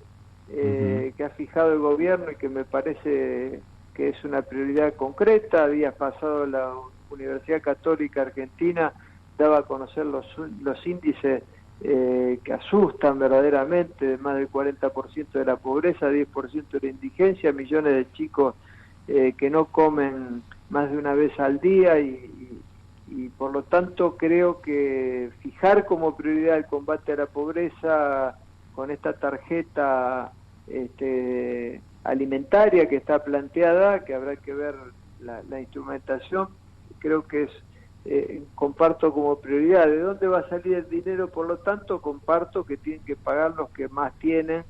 que ha fijado el gobierno y que me parece que es una prioridad concreta. Días pasados la Universidad Católica Argentina daba a conocer los índices que asustan verdaderamente, de más del 40% de la pobreza, 10% de la indigencia, millones de chicos que no comen más de una vez al día, y por lo tanto creo que fijar como prioridad el combate a la pobreza con esta tarjeta alimentaria que está planteada, que habrá que ver la instrumentación, creo que comparto como prioridad. ¿De dónde va a salir el dinero? Por lo tanto, comparto que tienen que pagar los que más tienen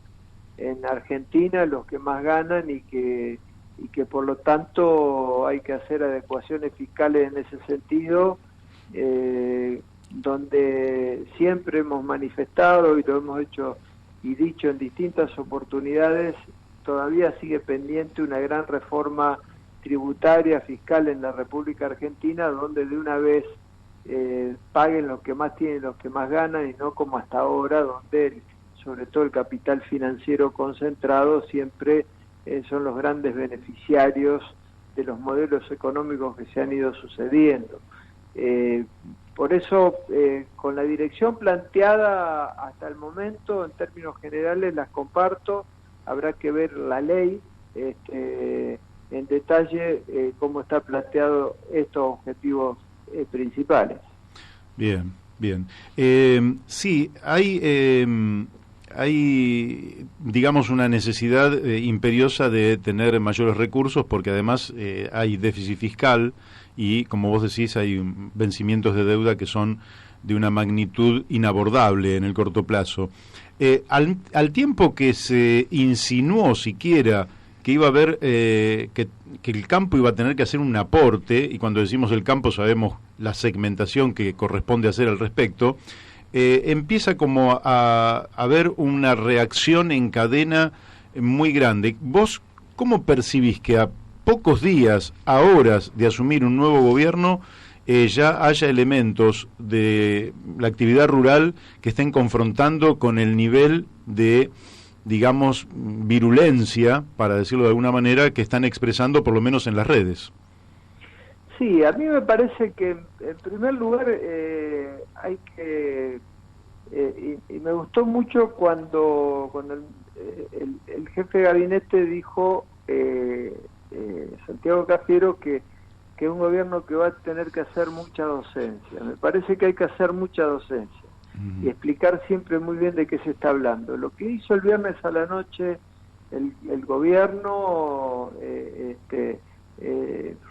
en Argentina, los que más ganan, y que por lo tanto hay que hacer adecuaciones fiscales en ese sentido, donde siempre hemos manifestado y lo hemos hecho y dicho en distintas oportunidades, todavía sigue pendiente una gran reforma tributaria, fiscal en la República Argentina, donde de una vez paguen los que más tienen, los que más ganan, y no como hasta ahora, donde sobre todo el capital financiero concentrado siempre son los grandes beneficiarios de los modelos económicos que se han ido sucediendo. Por eso, con la dirección planteada hasta el momento, en términos generales, las comparto. Habrá que ver la ley en detalle, cómo está planteado estos objetivos principales. Bien. Bien. Sí, hay, digamos, una necesidad imperiosa de tener mayores recursos porque además hay déficit fiscal y, como vos decís, hay vencimientos de deuda que son de una magnitud inabordable en el corto plazo. Al tiempo que se insinuó siquiera que iba a haber, que el campo iba a tener que hacer un aporte, y cuando decimos el campo sabemos la segmentación que corresponde hacer al respecto, empieza como a haber una reacción en cadena muy grande. ¿Vos cómo percibís que a pocos días, a horas de asumir un nuevo gobierno, ya haya elementos de la actividad rural que estén confrontando con el nivel de, digamos, virulencia, para decirlo de alguna manera, que están expresando por lo menos en las redes? Sí, a mí me parece que en primer lugar hay que y me gustó mucho cuando el jefe de gabinete dijo Santiago Cafiero que un gobierno que va a tener que hacer mucha docencia. Me parece que hay que hacer mucha docencia y explicar siempre muy bien de qué se está hablando. Lo que hizo el viernes a la noche el gobierno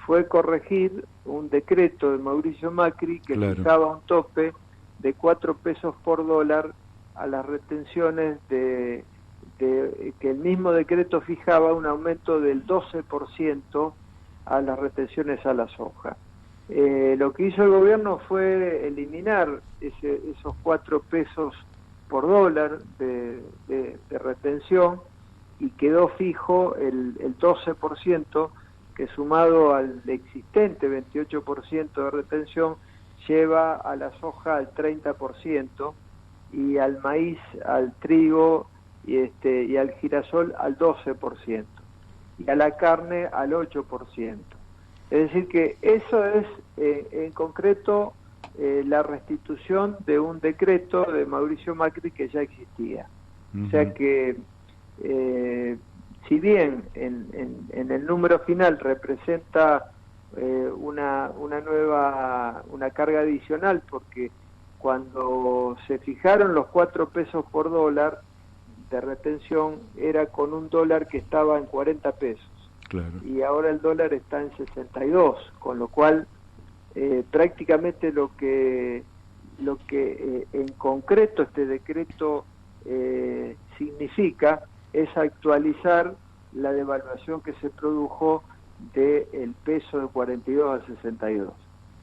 fue corregir un decreto de Mauricio Macri que fijaba un tope de 4 pesos por dólar a las retenciones que el mismo decreto fijaba un aumento del 12% a las retenciones a la soja. Lo que hizo el gobierno fue eliminar esos 4 pesos por dólar de retención y quedó fijo el 12%, que sumado al existente 28% de retención lleva a la soja al 30% y al maíz, al trigo y al girasol al 12% y a la carne al 8%. Es decir que eso es en concreto la restitución de un decreto de Mauricio Macri que ya existía. O sea que si bien en el número final representa una carga adicional, porque cuando se fijaron los 4 pesos por dólar de retención era con un dólar que estaba en 40 pesos. Claro. Y ahora el dólar está en 62, con lo cual prácticamente lo que en concreto este decreto significa es actualizar la devaluación que se produjo del peso de 42 a 62.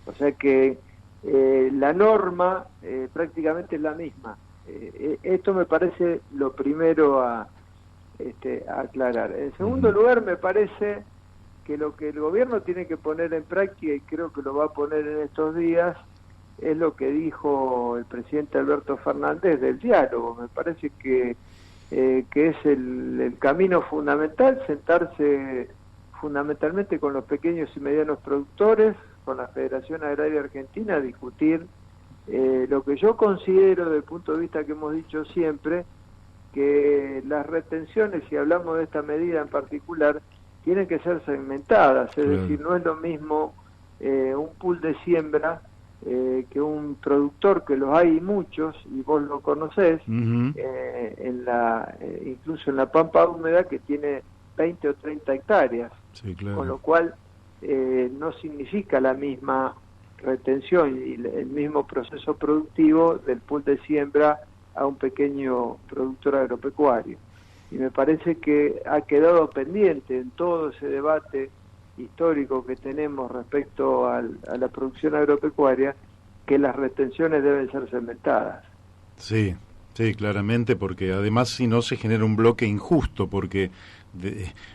O sea que la norma prácticamente es la misma. Esto me parece lo primero a aclarar. En segundo lugar, me parece que lo que el gobierno tiene que poner en práctica, y creo que lo va a poner en estos días, es lo que dijo el presidente Alberto Fernández del diálogo. Me parece que es el camino fundamental, sentarse fundamentalmente con los pequeños y medianos productores, con la Federación Agraria Argentina, a discutir lo que yo considero, desde el punto de vista que hemos dicho siempre, que las retenciones, si hablamos de esta medida en particular, tienen que ser segmentadas, es decir, no es lo mismo un pool de siembra que un productor, que los hay muchos, y vos lo conocés, incluso en la pampa húmeda, que tiene 20 o 30 hectáreas, con lo cual no significa la misma retención y el mismo proceso productivo del pool de siembra a un pequeño productor agropecuario. Y me parece que ha quedado pendiente en todo ese debate histórico que tenemos respecto a la producción agropecuaria, que las retenciones deben ser segmentadas. Sí, claramente, porque además si no se genera un bloque injusto, porque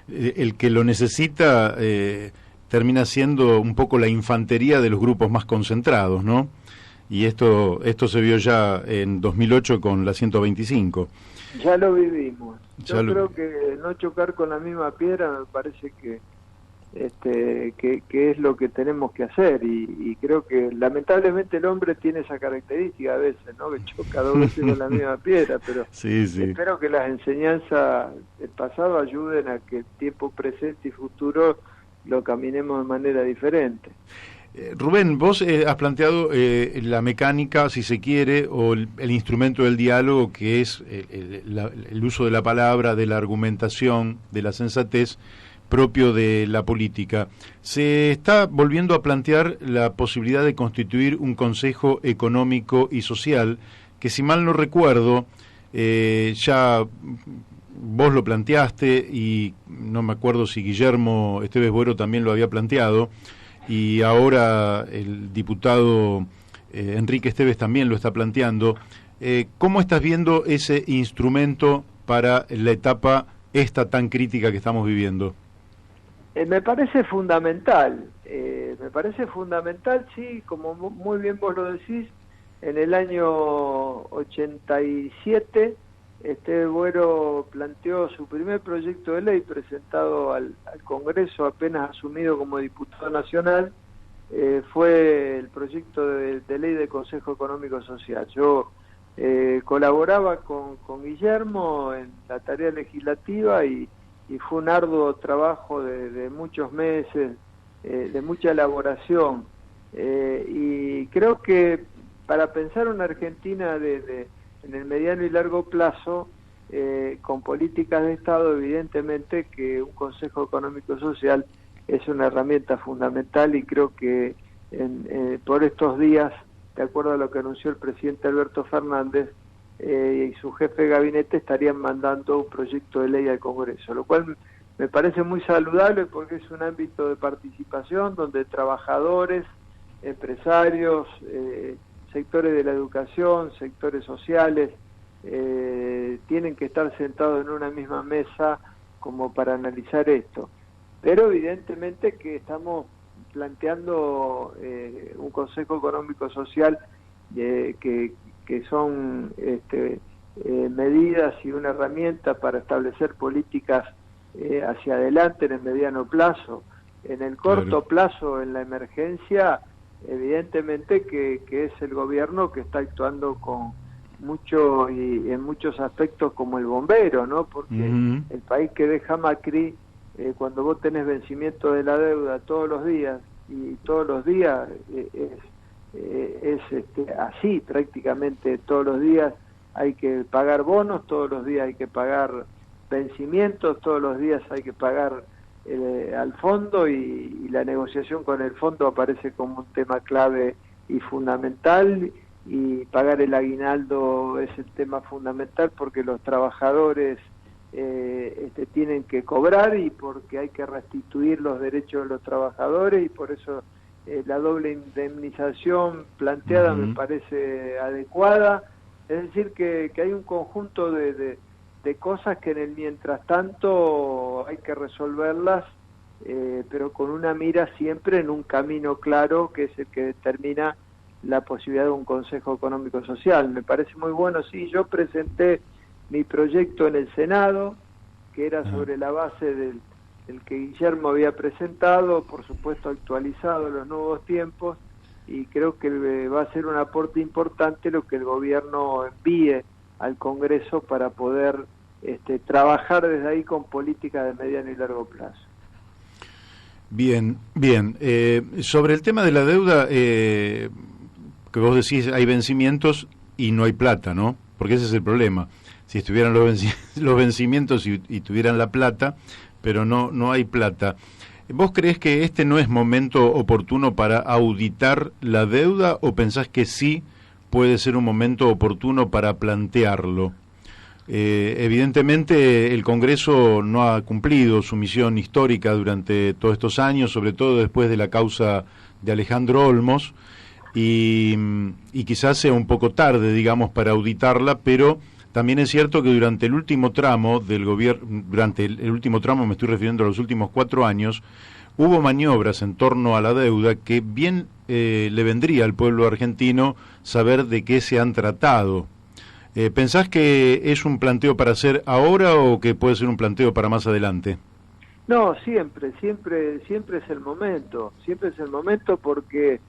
el que lo necesita termina siendo un poco la infantería de los grupos más concentrados, ¿no? Y esto se vio ya en 2008 con la 125. Ya lo vivimos. Yo creo que no chocar con la misma piedra me parece que es lo que tenemos que hacer, y creo que lamentablemente el hombre tiene esa característica a veces, ¿no? Que choca 2 veces con la misma piedra, pero espero que las enseñanzas del pasado ayuden a que el tiempo presente y futuro lo caminemos de manera diferente. Rubén, vos has planteado la mecánica, si se quiere, o el instrumento del diálogo, que es el uso de la palabra, de la argumentación, de la sensatez, propio de la política. Se está volviendo a plantear la posibilidad de constituir un Consejo Económico y Social, que si mal no recuerdo, ya vos lo planteaste, y no me acuerdo si Guillermo Esteves Boero también lo había planteado, y ahora el diputado Enrique Esteves también lo está planteando. ¿Cómo estás viendo ese instrumento para la etapa esta tan crítica que estamos viviendo? Me parece fundamental, sí, como muy bien vos lo decís. En el año 87, Esteves Boero planteó su primer proyecto de ley presentado al Congreso apenas asumido como diputado nacional. Fue el proyecto de ley del Consejo Económico Social. Yo colaboraba con Guillermo en la tarea legislativa y fue un arduo trabajo de muchos meses, de mucha elaboración. Y creo que para pensar una Argentina en el mediano y largo plazo, con políticas de Estado, evidentemente que un Consejo Económico Social es una herramienta fundamental, y creo que por estos días, de acuerdo a lo que anunció el presidente Alberto Fernández y su jefe de gabinete, estarían mandando un proyecto de ley al Congreso, lo cual me parece muy saludable porque es un ámbito de participación donde trabajadores, empresarios, sectores de la educación, sectores sociales, tienen que estar sentados en una misma mesa como para analizar esto. Pero evidentemente que estamos planteando un Consejo Económico Social que son medidas y una herramienta para establecer políticas hacia adelante en el mediano plazo. En el corto plazo, en la emergencia, evidentemente que es el gobierno que está actuando con mucho y en muchos aspectos como el bombero, ¿no? Porque el país que deja Macri, cuando vos tenés vencimiento de la deuda todos los días, y todos los días es así prácticamente, todos los días hay que pagar bonos, todos los días hay que pagar vencimientos, todos los días hay que pagar al fondo, y la negociación con el fondo aparece como un tema clave y fundamental, y pagar el aguinaldo es el tema fundamental porque los trabajadores tienen que cobrar, y porque hay que restituir los derechos de los trabajadores, y por eso la doble indemnización planteada me parece adecuada. Es decir, que hay un conjunto de cosas que en el mientras tanto hay que resolverlas, pero con una mira siempre en un camino claro, que es el que determina la posibilidad de un Consejo Económico Social. Me parece muy bueno. Sí, yo presenté mi proyecto en el Senado, que era sobre la base del que Guillermo había presentado, por supuesto actualizado en los nuevos tiempos, y creo que va a ser un aporte importante lo que el gobierno envíe al Congreso para poder trabajar desde ahí con políticas de mediano y largo plazo. Bien. Sobre el tema de la deuda, que vos decís, hay vencimientos y no hay plata, ¿no? Porque ese es el problema. Si estuvieran los vencimientos y tuvieran la plata, pero no hay plata. ¿Vos creés que este no es momento oportuno para auditar la deuda, o pensás que sí puede ser un momento oportuno para plantearlo? Evidentemente el Congreso no ha cumplido su misión histórica durante todos estos años, sobre todo después de la causa de Alejandro Olmos, y quizás sea un poco tarde, digamos, para auditarla, pero también es cierto que durante el último tramo del gobierno, durante el último tramo, me estoy refiriendo a los últimos 4 años, hubo maniobras en torno a la deuda que bien le vendría al pueblo argentino saber de qué se han tratado. ¿Pensás que es un planteo para hacer ahora o que puede ser un planteo para más adelante? No, siempre es el momento, porque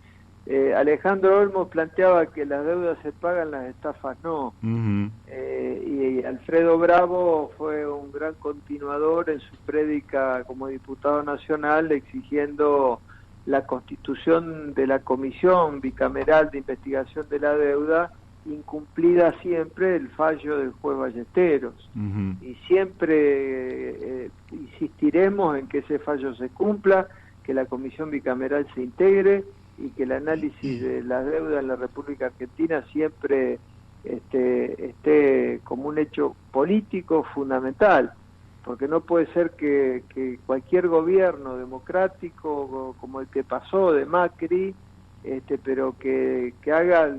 Alejandro Olmos planteaba que las deudas se pagan, las estafas no. Y Alfredo Bravo fue un gran continuador en su prédica como diputado nacional, exigiendo la constitución de la Comisión Bicameral de Investigación de la Deuda, incumplida siempre el fallo del juez Ballesteros. Y siempre insistiremos en que ese fallo se cumpla, que la Comisión Bicameral se integre y que el análisis de la deuda en la República Argentina siempre esté como un hecho político fundamental, porque no puede ser que cualquier gobierno democrático como el que pasó de Macri, pero que haga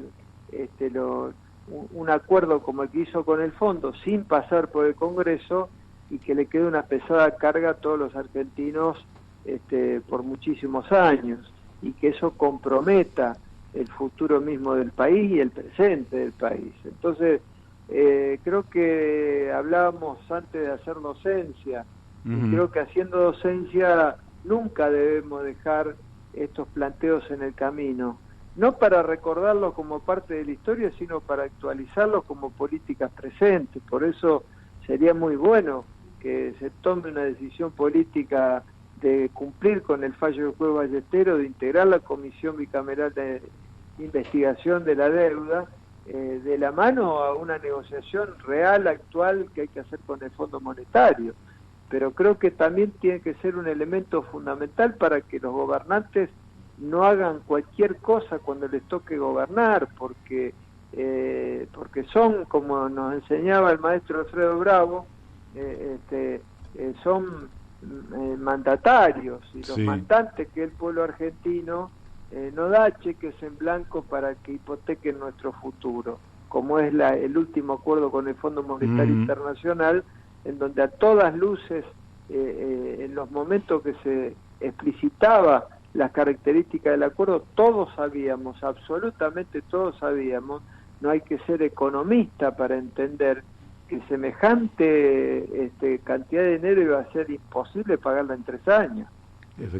un acuerdo como el que hizo con el fondo sin pasar por el Congreso y que le quede una pesada carga a todos los argentinos por muchísimos años, y que eso comprometa el futuro mismo del país y el presente del país. Entonces, creo que hablábamos antes de hacer docencia, y creo que haciendo docencia nunca debemos dejar estos planteos en el camino, no para recordarlos como parte de la historia, sino para actualizarlos como políticas presentes. Por eso sería muy bueno que se tome una decisión política de cumplir con el fallo del juez Ballesteros, de integrar la Comisión Bicameral de Investigación de la Deuda, de la mano a una negociación real, actual, que hay que hacer con el Fondo Monetario. Pero creo que también tiene que ser un elemento fundamental para que los gobernantes no hagan cualquier cosa cuando les toque gobernar, porque son, como nos enseñaba el maestro Alfredo Bravo, son mandatarios, y los mandantes, que el pueblo argentino, no da cheques en blanco para que hipotequen nuestro futuro, como es el último acuerdo con el Fondo Monetario Internacional, en donde a todas luces, en los momentos que se explicitaba las características del acuerdo, todos sabíamos, absolutamente todos sabíamos, no hay que ser economista para entender que semejante cantidad de dinero iba a ser imposible pagarla en 3 años.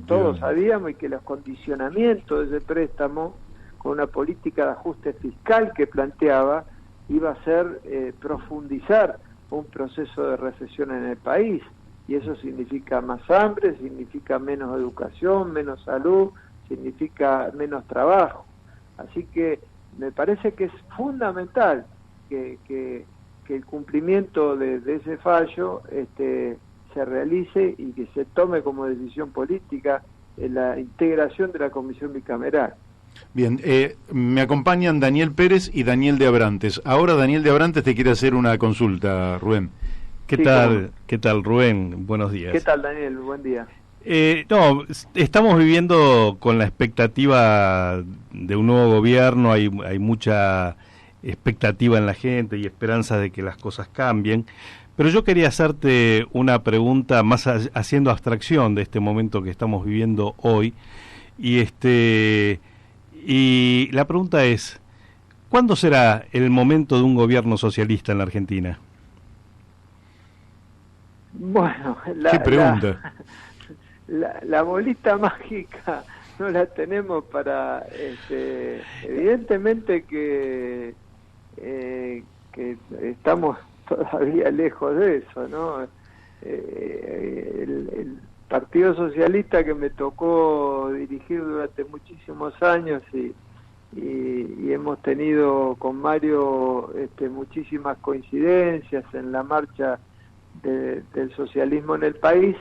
Todos sabíamos, y que los condicionamientos de ese préstamo, con una política de ajuste fiscal que planteaba, iba a ser profundizar un proceso de recesión en el país, y eso significa más hambre, significa menos educación, menos salud, significa menos trabajo. Así que me parece que es fundamental que el cumplimiento de ese fallo se realice y que se tome como decisión política en la integración de la Comisión Bicameral. Bien, me acompañan Daniel Pérez y Daniel de Abrantes. Ahora Daniel de Abrantes te quiere hacer una consulta, Rubén. ¿Qué tal? ¿Qué tal, Rubén? Buenos días. ¿Qué tal, Daniel? Buen día. Estamos viviendo con la expectativa de un nuevo gobierno, hay mucha expectativa en la gente y esperanza de que las cosas cambien, pero yo quería hacerte una pregunta más haciendo abstracción de este momento que estamos viviendo hoy, y la pregunta es: ¿cuándo será el momento de un gobierno socialista en la Argentina? Bueno, ¿qué pregunta? La bolita mágica no la tenemos para... evidentemente que estamos todavía lejos de eso, ¿no? El Partido Socialista, que me tocó dirigir durante muchísimos años, y hemos tenido con Mario muchísimas coincidencias en la marcha del socialismo en el país,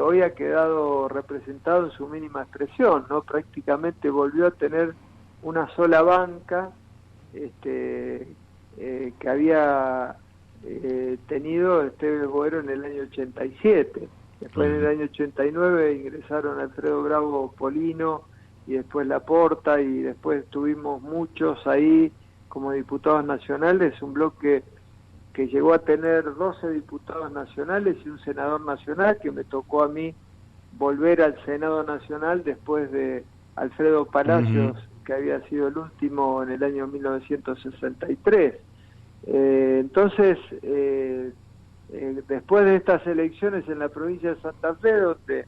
hoy ha quedado representado en su mínima expresión, ¿no? Prácticamente volvió a tener una sola banca que había tenido Esteban Boero en el año 87. Después en el año 89 ingresaron Alfredo Bravo Polino y después Laporta, y después tuvimos muchos ahí como diputados nacionales, un bloque que llegó a tener 12 diputados nacionales y un senador nacional, que me tocó a mí volver al Senado Nacional después de Alfredo Palacios, que había sido el último en el año 1963. Entonces, después de estas elecciones en la provincia de Santa Fe, donde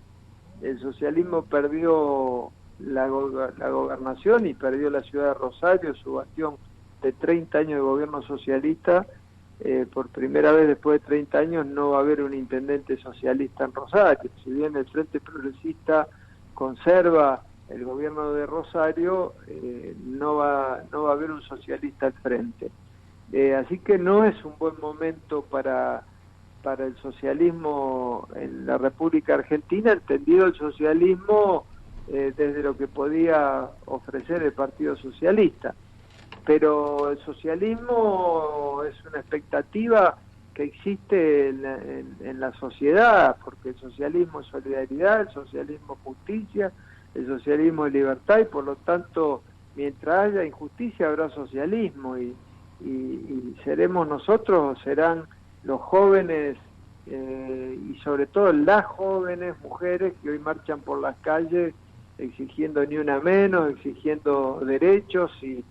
el socialismo perdió la gobernación y perdió la ciudad de Rosario, su bastión de 30 años de gobierno socialista, por primera vez después de 30 años no va a haber un intendente socialista en Rosario. Si bien el Frente Progresista conserva el gobierno de Rosario, no va a haber un socialista al frente. Así que no es un buen momento para el socialismo en la República Argentina, entendido el socialismo desde lo que podía ofrecer el Partido Socialista. Pero el socialismo es una expectativa que existe en la sociedad, porque el socialismo es solidaridad, el socialismo es justicia, el socialismo es libertad, y por lo tanto, mientras haya injusticia habrá socialismo, y seremos nosotros, serán los jóvenes, y sobre todo las jóvenes mujeres que hoy marchan por las calles exigiendo ni una menos, exigiendo derechos y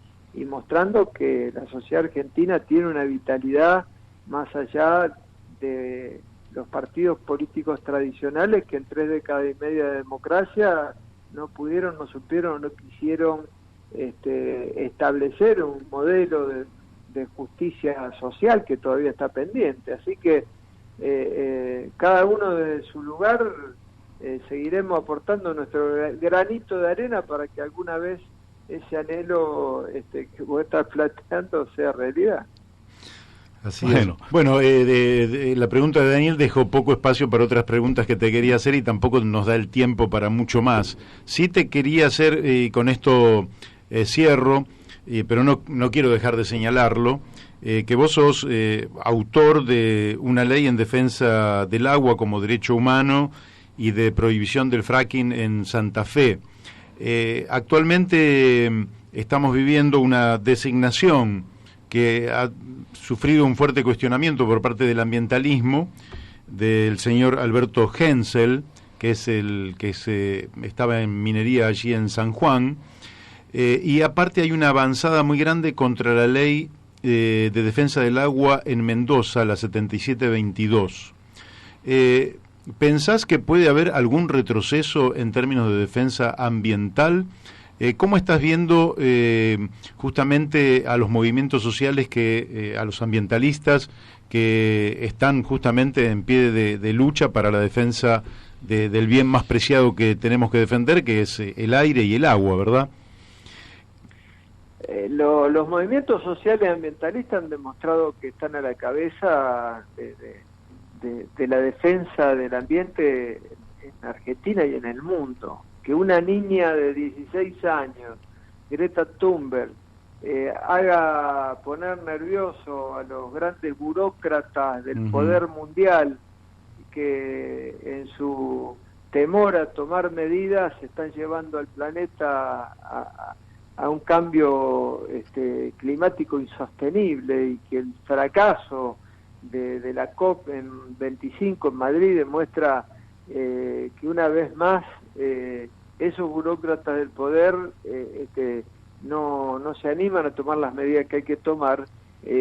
mostrando que la sociedad argentina tiene una vitalidad más allá de los partidos políticos tradicionales que en 3 décadas y media de democracia no pudieron, no supieron, no quisieron establecer un modelo de justicia social que todavía está pendiente. Así que cada uno desde su lugar seguiremos aportando nuestro granito de arena para que alguna vez ese anhelo que vos estás planteando sea realidad. Así es. Bueno, la pregunta de Daniel dejó poco espacio para otras preguntas que te quería hacer y tampoco nos da el tiempo para mucho más. Sí te quería hacer, y con esto cierro, pero no quiero dejar de señalarlo, que vos sos autor de una ley en defensa del agua como derecho humano y de prohibición del fracking en Santa Fe. Actualmente estamos viviendo una designación que ha sufrido un fuerte cuestionamiento por parte del ambientalismo del señor Alberto Hensel, que es el que estaba en minería allí en San Juan, y aparte hay una avanzada muy grande contra la ley de defensa del agua en Mendoza, la 7722. ¿Pensás que puede haber algún retroceso en términos de defensa ambiental? ¿Cómo estás viendo justamente a los movimientos sociales, a los ambientalistas que están justamente en pie de lucha para la defensa del bien más preciado que tenemos que defender, que es el aire y el agua, ¿verdad? Los movimientos sociales ambientalistas han demostrado que están a la cabeza de la defensa del ambiente en Argentina y en el mundo. Que una niña de 16 años, Greta Thunberg, haga poner nervioso a los grandes burócratas del poder mundial, que en su temor a tomar medidas están llevando al planeta a un cambio climático insostenible, y que el fracaso de la COP en 25 en Madrid demuestra que una vez más esos burócratas del poder no se animan a tomar las medidas que hay que tomar.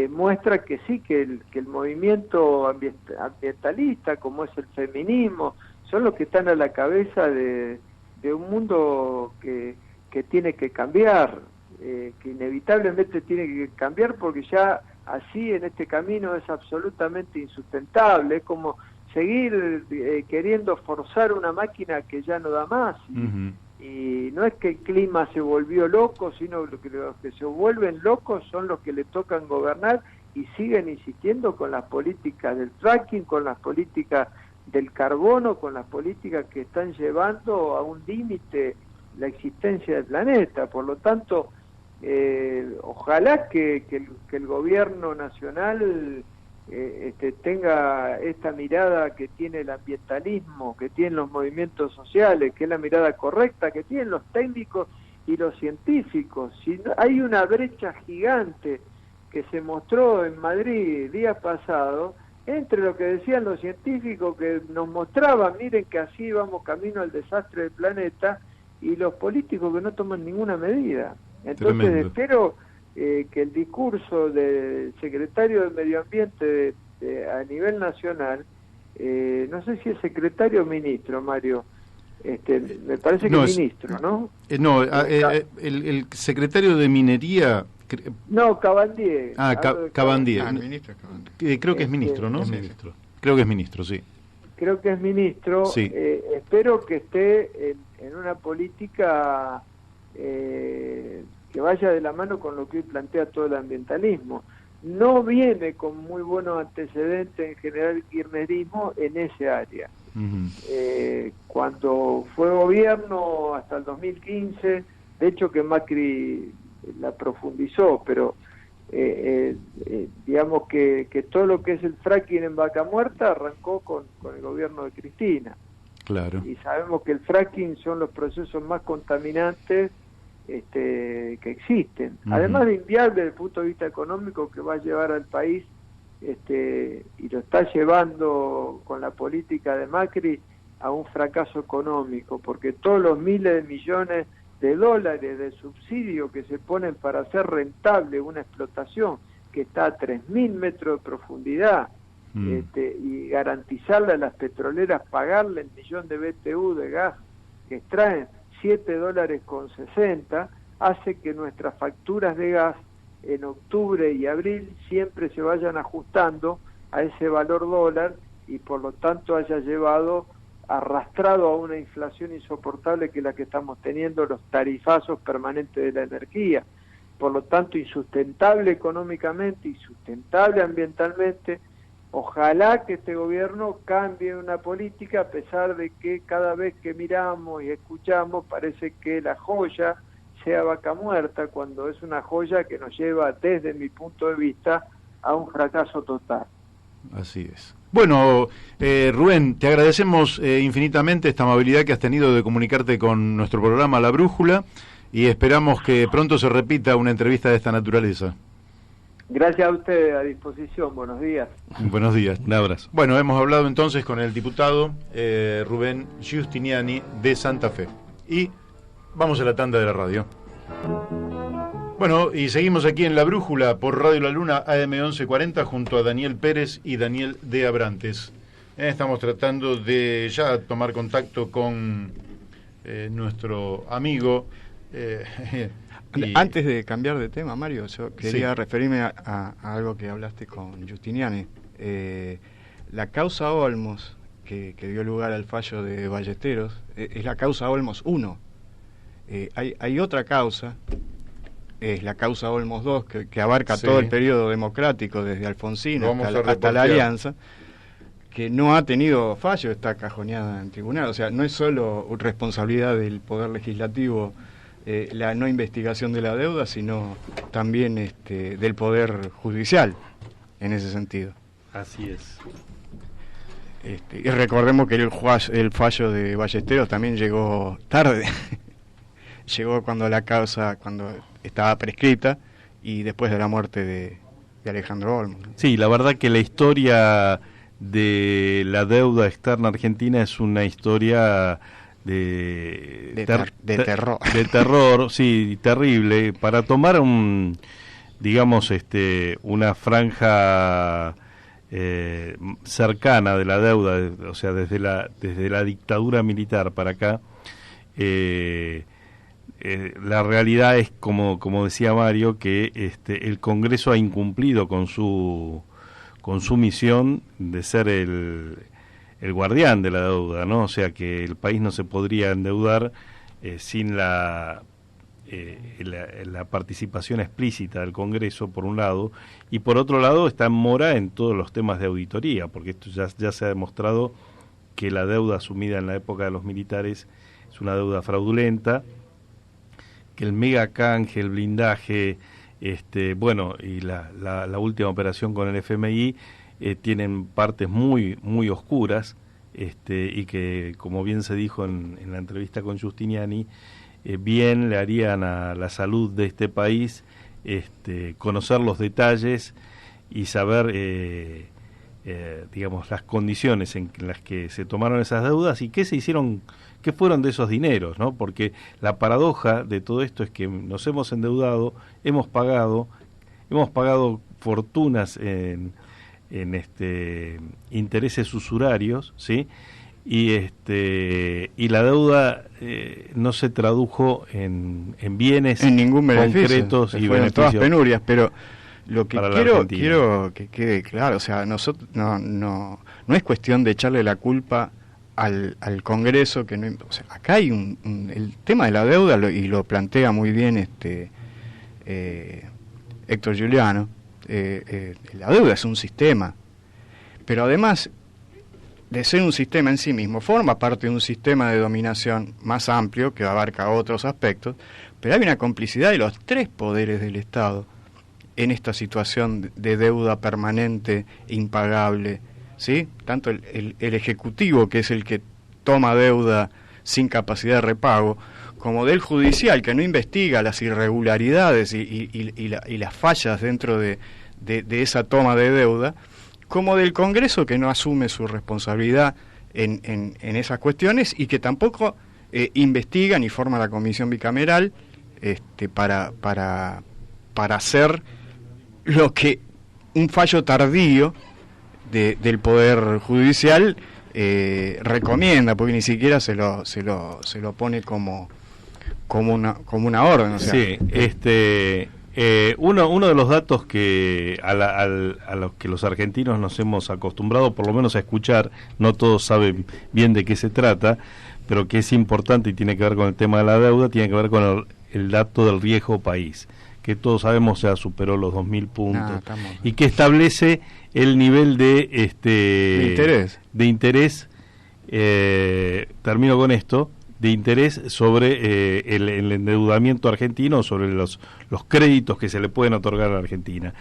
Muestra que sí, que el movimiento ambientalista, como es el feminismo, son los que están a la cabeza de un mundo que tiene que cambiar, que inevitablemente tiene que cambiar, porque ya así en este camino es absolutamente insustentable. Es como seguir queriendo forzar una máquina que ya no da más. Y no es que el clima se volvió loco, sino que los que se vuelven locos son los que le tocan gobernar y siguen insistiendo con las políticas del fracking, con las políticas del carbono, con las políticas que están llevando a un límite la existencia del planeta. Por lo tanto, ojalá que el gobierno nacional tenga esta mirada que tiene el ambientalismo, que tienen los movimientos sociales, que es la mirada correcta que tienen los técnicos y los científicos. Si no, hay una brecha gigante que se mostró en Madrid el día pasado entre lo que decían los científicos, que nos mostraban, miren que así vamos camino al desastre del planeta, y los políticos que no toman ninguna medida. Entonces tremendo. Espero que el discurso del secretario de Medio Ambiente a nivel nacional, no sé si es secretario o ministro, Mario, me parece que es ministro, ¿no? El secretario de Minería... No, Cabandier. Cabandier. Ministro creo que es ministro, ¿no? Ministro. Creo que es ministro, sí. Creo que es ministro. Sí. Espero que esté en una política que vaya de la mano con lo que hoy plantea todo el ambientalismo. No viene con muy buenos antecedentes en general el kirchnerismo en ese área. Cuando fue gobierno hasta el 2015, de hecho que Macri la profundizó, pero digamos que todo lo que es el fracking en Vaca Muerta arrancó con el gobierno de Cristina. Claro. Y sabemos que el fracking son los procesos más contaminantes que existen. Además de inviable desde el punto de vista económico, que va a llevar al país, y lo está llevando con la política de Macri a un fracaso económico, porque todos los miles de millones de dólares de subsidio que se ponen para hacer rentable una explotación que está a 3.000 metros de profundidad, y garantizarle a las petroleras, pagarle el millón de BTU de gas que extraen, $7.60, hace que nuestras facturas de gas en octubre y abril siempre se vayan ajustando a ese valor dólar, y por lo tanto haya llevado arrastrado a una inflación insoportable que es la que estamos teniendo, los tarifazos permanentes de la energía. Por lo tanto, insustentable económicamente, insustentable ambientalmente. Ojalá que este gobierno cambie una política, a pesar de que cada vez que miramos y escuchamos parece que la joya sea Vaca Muerta, cuando es una joya que nos lleva, desde mi punto de vista, a un fracaso total. Así es. Bueno, Rubén, te agradecemos infinitamente esta amabilidad que has tenido de comunicarte con nuestro programa La Brújula, y esperamos que pronto se repita una entrevista de esta naturaleza. Gracias a ustedes, a disposición. Buenos días. Buenos días. Un abrazo. Bueno, hemos hablado entonces con el diputado Rubén Giustiniani de Santa Fe. Y vamos a la tanda de la radio. Bueno, y seguimos aquí en La Brújula por Radio La Luna AM 1140 junto a Daniel Pérez y Daniel de Abrantes. Estamos tratando de ya tomar contacto con nuestro amigo. Antes de cambiar de tema, Mario, yo quería referirme a algo que hablaste con Giustiniani. La causa Olmos, que dio lugar al fallo de Ballesteros, es la causa Olmos 1. Hay otra causa, es la causa Olmos 2, que abarca todo el periodo democrático, desde Alfonsín hasta la Alianza, que no ha tenido fallo, está cajoneada en tribunal. O sea, no es solo responsabilidad del Poder Legislativo la no investigación de la deuda, sino también del Poder Judicial, en ese sentido. Así es. Y recordemos que el fallo de Ballesteros también llegó tarde. Llegó cuando estaba prescrita, y después de la muerte de Alejandro Olmos. Sí, la verdad que la historia de la deuda externa argentina es una historia de terror. De terror, sí, terrible. Para tomar una franja cercana de la deuda, o sea, desde la dictadura militar para acá, la realidad es, como decía Mario, que el Congreso ha incumplido con su misión de ser el guardián de la deuda, ¿no? O sea, que el país no se podría endeudar sin la participación explícita del Congreso, por un lado, y por otro lado está en mora en todos los temas de auditoría, porque esto ya se ha demostrado que la deuda asumida en la época de los militares es una deuda fraudulenta, que el mega canje, el blindaje, y la última operación con el FMI tienen partes muy muy oscuras, y que, como bien se dijo en la entrevista con Giustiniani, bien le harían a la salud de este país conocer los detalles y saber las condiciones en las que se tomaron esas deudas y qué fueron de esos dineros, ¿no? Porque la paradoja de todo esto es que nos hemos endeudado, hemos pagado fortunas en intereses usurarios, ¿sí? Y la deuda no se tradujo en bienes, en ningún concretos y beneficios, todas penurias. Pero lo que quiero que quede claro, o sea, nosotros no es cuestión de echarle la culpa al Congreso que no, o sea, acá hay el tema de la deuda y lo plantea muy bien Héctor Giuliano. La deuda es un sistema, pero además de ser un sistema en sí mismo, forma parte de un sistema de dominación más amplio que abarca otros aspectos, pero hay una complicidad de los tres poderes del Estado en esta situación de deuda permanente, impagable, ¿sí? Tanto el Ejecutivo, que es el que toma deuda sin capacidad de repago, como del Judicial, que no investiga las irregularidades y las fallas dentro de esa toma de deuda, como del Congreso, que no asume su responsabilidad en esas cuestiones y que tampoco investiga ni forma la comisión bicameral para hacer lo que un fallo tardío del Poder Judicial recomienda, porque ni siquiera se lo pone como una orden. O sea, sí, uno de los datos que a los que los argentinos nos hemos acostumbrado por lo menos a escuchar, no todos saben bien de qué se trata, pero que es importante y tiene que ver con el tema de la deuda, tiene que ver con el dato del riesgo país, que todos sabemos ya superó los 2.000 puntos, y que establece el nivel de interés, termino con esto, de interés sobre el endeudamiento argentino, sobre los créditos que se le pueden otorgar a la Argentina.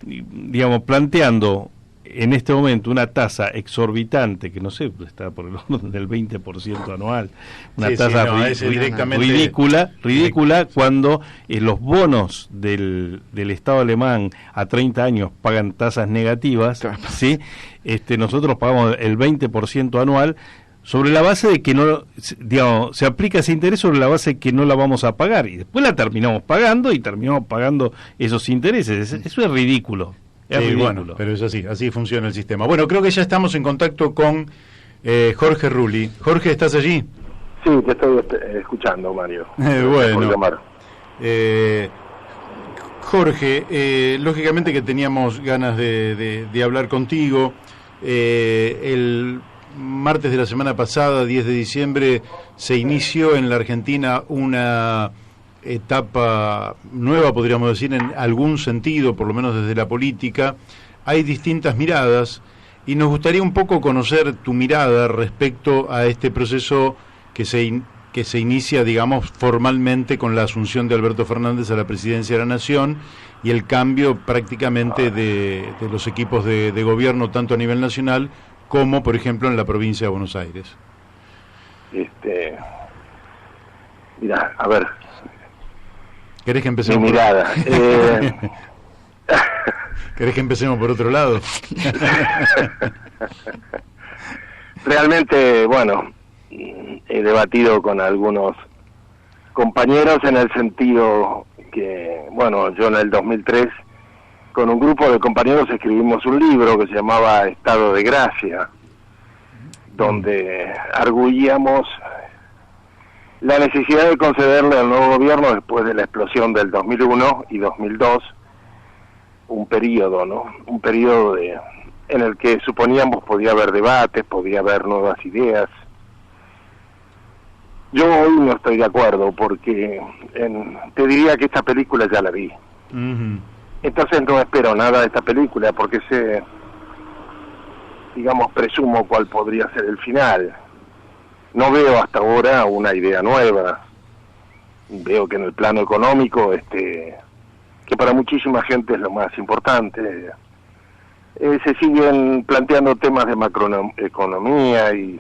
Digamos, planteando en este momento una tasa exorbitante, que no sé, está por el orden del 20% anual, una tasa ridícula, cuando los bonos del Estado alemán a 30 años pagan tasas negativas, ¿sí? Nosotros pagamos el 20% anual, sobre la base de que no, digamos, se aplica ese interés sobre la base de que no la vamos a pagar, y después la terminamos pagando esos intereses. Eso es ridículo. Bueno, pero es así funciona el sistema. Bueno, creo que ya estamos en contacto con Jorge Rulli. Jorge, ¿estás allí? Sí, te estoy escuchando, Mario. Bueno, Jorge, lógicamente que teníamos ganas de hablar contigo. El martes de la semana pasada, 10 de diciembre, se inició en la Argentina una etapa nueva, podríamos decir, en algún sentido, por lo menos desde la política. Hay distintas miradas y nos gustaría un poco conocer tu mirada respecto a este proceso que se inicia, digamos, formalmente con la asunción de Alberto Fernández a la presidencia de la Nación y el cambio prácticamente de los equipos de gobierno, tanto a nivel nacional como, por ejemplo, en la provincia de Buenos Aires. Mira, a ver. ¿Querés que empecemos? Mi mirada. ¿Querés que empecemos por otro lado? Realmente, bueno, he debatido con algunos compañeros en el sentido que, bueno, yo en el 2003 con un grupo de compañeros escribimos un libro que se llamaba Estado de Gracia, donde arguíamos la necesidad de concederle al nuevo gobierno, después de la explosión del 2001 y 2002, un periodo, ¿no? Un periodo en el que suponíamos podía haber debates, podía haber nuevas ideas. Yo hoy no estoy de acuerdo porque te diría que esta película ya la vi. Uh-huh. Entonces no espero nada de esta película porque presumo cuál podría ser el final. No veo hasta ahora una idea nueva. Veo que en el plano económico, que para muchísima gente es lo más importante, se siguen planteando temas de macroeconomía y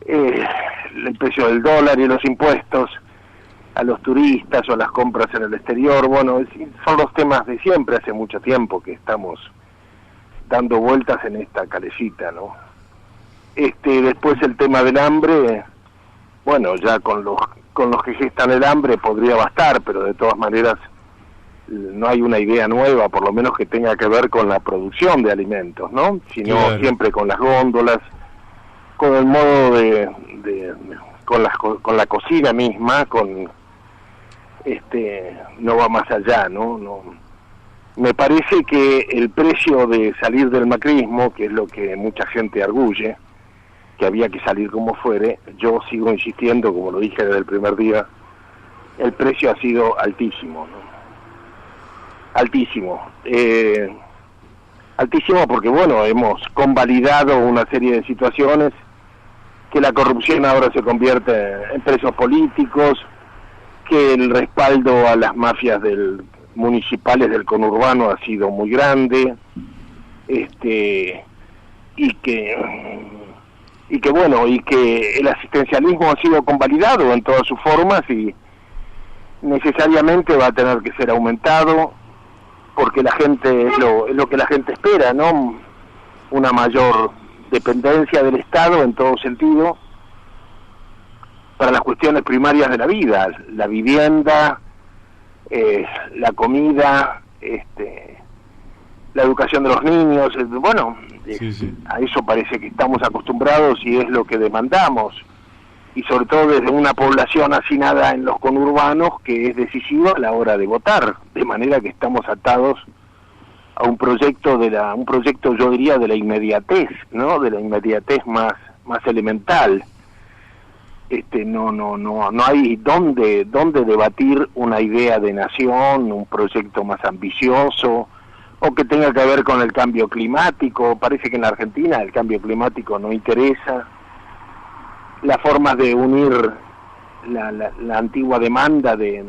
el precio del dólar y los impuestos a los turistas o a las compras en el exterior. Bueno, son los temas de siempre, hace mucho tiempo que estamos dando vueltas en esta calecita, ¿no? Después el tema del hambre, bueno, ya con los que gestan el hambre podría bastar, pero de todas maneras no hay una idea nueva, por lo menos que tenga que ver con la producción de alimentos, ¿no? Sino claro, siempre con las góndolas, con el modo con la cocina misma, no va más allá, ¿no? Me parece que el precio de salir del macrismo, que es lo que mucha gente arguye, que había que salir como fuere. Yo sigo insistiendo, como lo dije desde el primer día, el precio ha sido altísimo, ¿no? Altísimo. Altísimo porque, bueno, hemos convalidado una serie de situaciones, que la corrupción ahora se convierte en presos políticos, que el respaldo a las mafias municipales del conurbano ha sido muy grande, y que el asistencialismo ha sido convalidado en todas sus formas y necesariamente va a tener que ser aumentado, porque la gente es lo que la gente espera, ¿no? Una mayor dependencia del Estado en todo sentido para las cuestiones primarias de la vida, la vivienda, la comida, la educación de los niños. Bueno, sí. A eso parece que estamos acostumbrados y es lo que demandamos, y sobre todo desde una población hacinada en los conurbanos, que es decisiva a la hora de votar, de manera que estamos atados a un proyecto yo diría de la inmediatez, ¿no? De la inmediatez más elemental. No hay dónde debatir una idea de nación, un proyecto más ambicioso, o que tenga que ver con el cambio climático. Parece que en la Argentina el cambio climático no interesa. Las formas de unir la antigua demanda de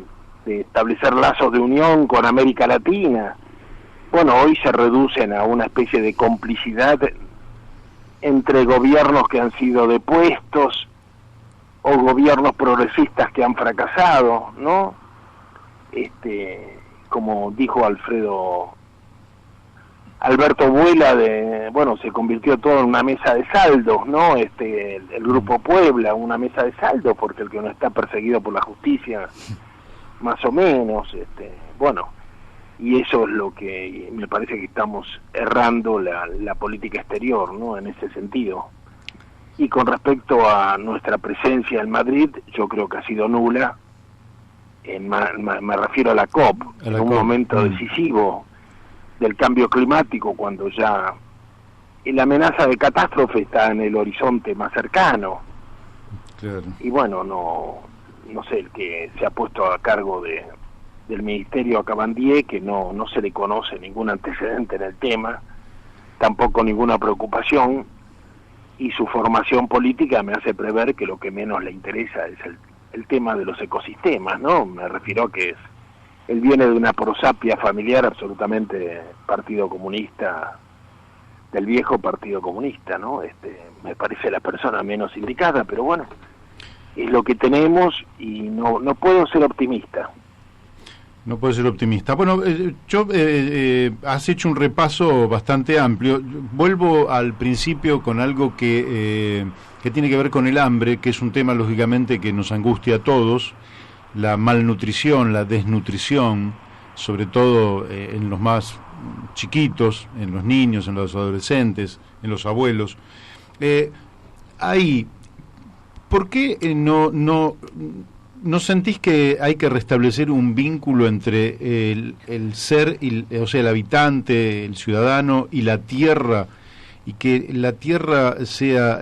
establecer lazos de unión con América Latina, bueno, hoy se reducen a una especie de complicidad entre gobiernos que han sido depuestos o gobiernos progresistas que han fracasado, ¿no? Como dijo Alberto Vuela, se convirtió todo en una mesa de saldos, ¿no? El Grupo Puebla, una mesa de saldos, porque el que no está perseguido por la justicia, más o menos, y eso es lo que me parece que estamos errando la política exterior, ¿no? En ese sentido. Y con respecto a nuestra presencia en Madrid, yo creo que ha sido nula. Me refiero a la COP, en un momento decisivo del cambio climático, cuando ya la amenaza de catástrofe está en el horizonte más cercano. Claro. Y bueno, no sé, el que se ha puesto a cargo del ministerio a Cabandier, que no se le conoce ningún antecedente en el tema, tampoco ninguna preocupación, y su formación política me hace prever que lo que menos le interesa es el tema de los ecosistemas, ¿no? Me refiero a que él viene de una prosapia familiar absolutamente partido comunista, del viejo Partido Comunista, ¿no? Me parece la persona menos indicada, pero bueno, es lo que tenemos y no puedo ser optimista. No puede ser optimista. Bueno, has hecho un repaso bastante amplio. Vuelvo al principio con algo que tiene que ver con el hambre, que es un tema lógicamente que nos angustia a todos. La malnutrición, la desnutrición, sobre todo en los más chiquitos, en los niños, en los adolescentes, en los abuelos. ¿Por qué no sentís que hay que restablecer un vínculo entre el ser, o sea, el habitante, el ciudadano y la tierra, y que la tierra sea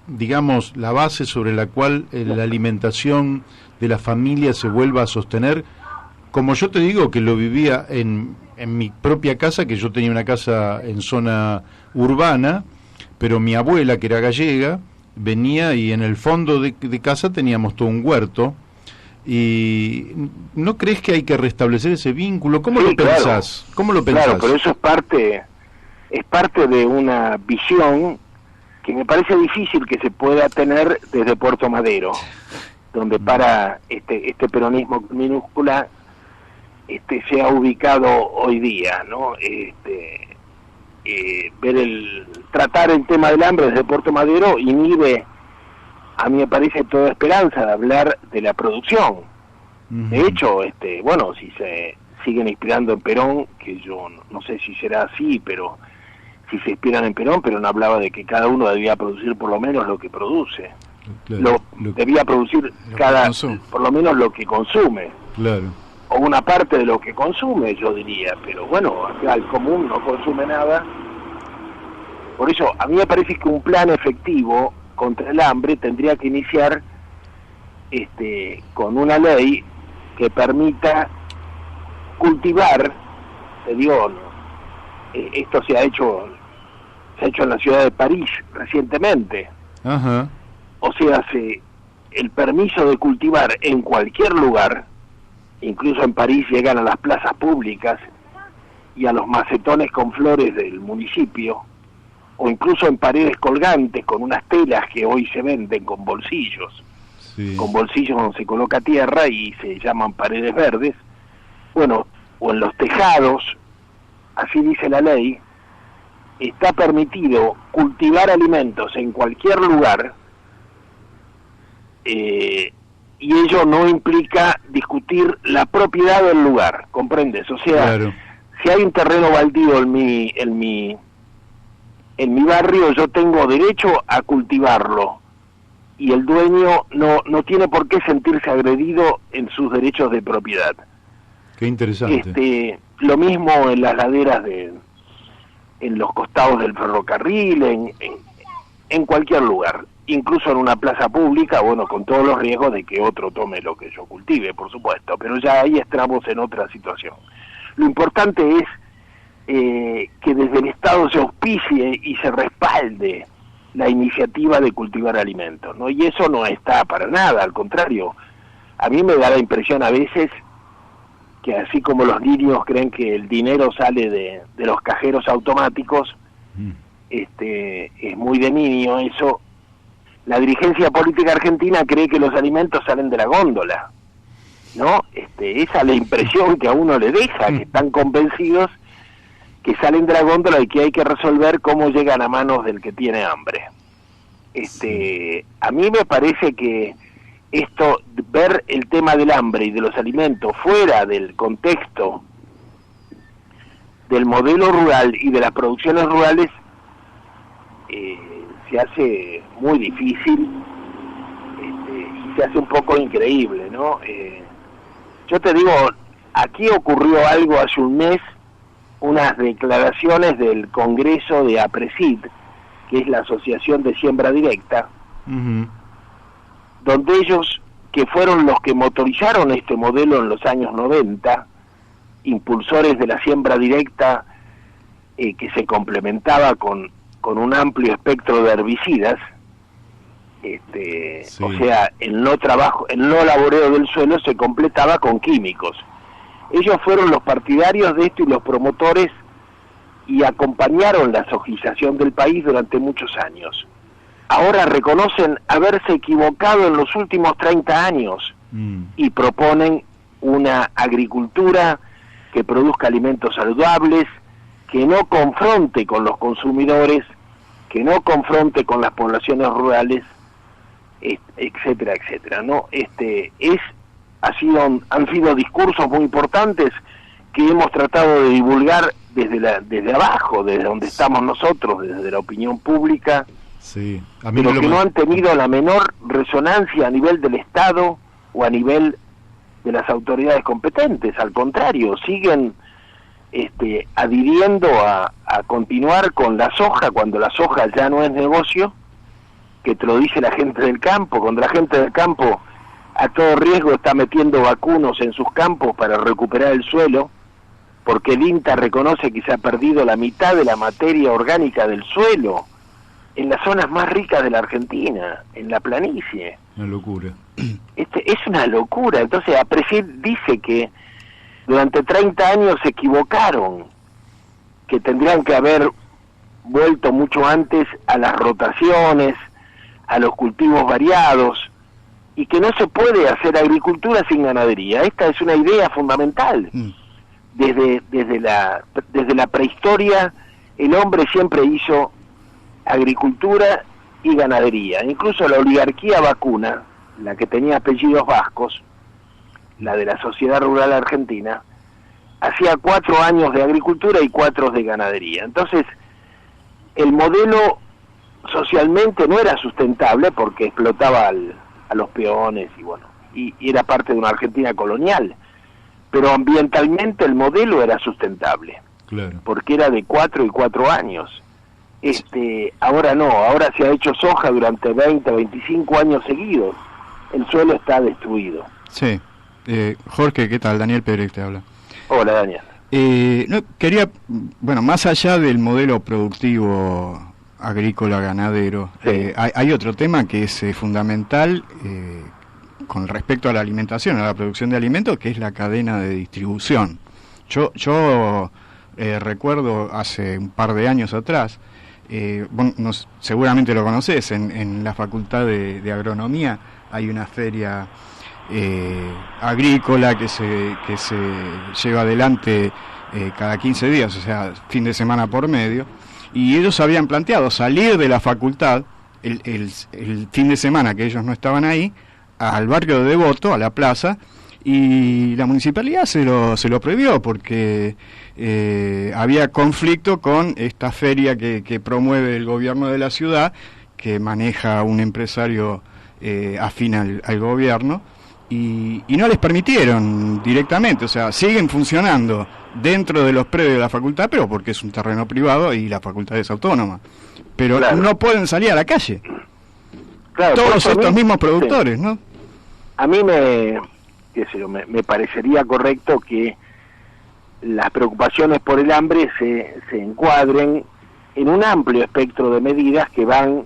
digamos, la base sobre la cual la alimentación de la familia se vuelva a sostener? Como yo te digo, que lo vivía en mi propia casa, que yo tenía una casa en zona urbana, pero mi abuela, que era gallega, venía y en el fondo de casa teníamos todo un huerto. ¿Y no crees que hay que restablecer ese vínculo? ¿Cómo lo pensás? Claro. ¿Cómo lo pensás? Claro, pero eso es parte de una visión que me parece difícil que se pueda tener desde Puerto Madero, donde para este peronismo minúscula se ha ubicado hoy día, ¿no? Tratar el tema del hambre desde Puerto Madero inhibe, a mí me parece, toda esperanza de hablar de la producción. De hecho, si se siguen inspirando en Perón, que yo no sé si será así, pero si se inspiran en Perón, Perón hablaba de que cada uno debía producir por lo menos lo que produce. Claro, debía producir por lo menos lo que consume. Claro. O una parte de lo que consume, yo diría, pero bueno, acá el común no consume nada Por eso, a mí me parece que un plan efectivo contra el hambre tendría que iniciar con una ley que permita cultivar, te digo, esto se ha hecho en la ciudad de París recientemente. Ajá. O sea, el permiso de cultivar en cualquier lugar, incluso en París llegan a las plazas públicas y a los macetones con flores del municipio, o incluso en paredes colgantes con unas telas que hoy se venden con bolsillos, con bolsillos donde se coloca tierra y se llaman paredes verdes, bueno, o en los tejados, así dice la ley, está permitido cultivar alimentos en cualquier lugar, y ello no implica discutir la propiedad del lugar, ¿comprendes? O sea, claro, si hay un terreno baldío en mi barrio, yo tengo derecho a cultivarlo, y el dueño no tiene por qué sentirse agredido en sus derechos de propiedad. Qué interesante. Lo mismo en las laderas en los costados del ferrocarril, en cualquier lugar, incluso en una plaza pública, bueno, con todos los riesgos de que otro tome lo que yo cultive, por supuesto, pero ya ahí estamos en otra situación. Lo importante es que desde el Estado se auspicie y se respalde la iniciativa de cultivar alimentos, ¿no? Y eso no está para nada, al contrario, a mí me da la impresión a veces que así como los niños creen que el dinero sale de los cajeros automáticos, es muy de niño eso. La dirigencia política argentina cree que los alimentos salen de la góndola, ¿no? Esa es la impresión que a uno le deja, que están convencidos que salen de la góndola y que hay que resolver cómo llegan a manos del que tiene hambre. A mí me parece que ver el tema del hambre y de los alimentos fuera del contexto del modelo rural y de las producciones rurales se hace muy difícil, y se hace un poco increíble, ¿no? Yo te digo, aquí ocurrió algo hace un mes, unas declaraciones del Congreso de APRESID, que es la Asociación de Siembra Directa, donde ellos, que fueron los que motorizaron este modelo en los años 90, impulsores de la siembra directa, que se complementaba con un amplio espectro de herbicidas, o sea, el no laboreo del suelo se completaba con químicos. Ellos fueron los partidarios de esto y los promotores, y acompañaron la sojización del país durante muchos años. Ahora reconocen haberse equivocado en los últimos 30 años y proponen una agricultura que produzca alimentos saludables, que no confronte con los consumidores, que no confronte con las poblaciones rurales, etcétera, etcétera, ¿no? Han sido discursos muy importantes que hemos tratado de divulgar desde abajo, desde donde estamos nosotros, desde la opinión pública, pero que no han tenido la menor resonancia a nivel del Estado o a nivel de las autoridades competentes. Al contrario, siguen adhiriendo a continuar con la soja, cuando la soja ya no es negocio, que te lo dice la gente del campo, cuando la gente del campo a todo riesgo está metiendo vacunos en sus campos para recuperar el suelo, porque el INTA reconoce que se ha perdido la mitad de la materia orgánica del suelo en las zonas más ricas de la Argentina, en la planicie. Una locura. Es una locura. Entonces, APRESID dice que durante 30 años se equivocaron, que tendrían que haber vuelto mucho antes a las rotaciones, a los cultivos variados, y que no se puede hacer agricultura sin ganadería. Esta es una idea fundamental. Desde la prehistoria, el hombre siempre hizo agricultura y ganadería. Incluso la oligarquía vacuna, la que tenía apellidos vascos, la de la Sociedad Rural Argentina, hacía 4 años de agricultura y 4 de ganadería. Entonces, el modelo socialmente no era sustentable porque explotaba a los peones y era parte de una Argentina colonial, pero ambientalmente el modelo era sustentable, claro, porque era de 4 y 4 años. Ahora no, ahora se ha hecho soja durante 20, 25 años seguidos. El suelo está destruido. Sí. Jorge, ¿qué tal? Daniel Pérez te habla. Hola, Daniel. Quería, más allá del modelo productivo agrícola ganadero, sí. Hay otro tema que es fundamental con respecto a la alimentación, a la producción de alimentos, que es la cadena de distribución. Yo recuerdo hace un par de años atrás, seguramente lo conocés, en la Facultad de Agronomía hay una feria agrícola que se lleva adelante cada 15 días, o sea, fin de semana por medio, y ellos habían planteado salir de la facultad el fin de semana que ellos no estaban ahí, al barrio de Devoto, a la plaza, y la municipalidad se lo prohibió porque había conflicto con esta feria que promueve el gobierno de la ciudad, que maneja un empresario afín al gobierno, y no les permitieron directamente, o sea, siguen funcionando dentro de los predios de la facultad, pero porque es un terreno privado y la facultad es autónoma, pero claro, no pueden salir a la calle. Claro, todos estos mismos productores, sí, ¿no? A mí me parecería correcto que las preocupaciones por el hambre se encuadren en un amplio espectro de medidas que van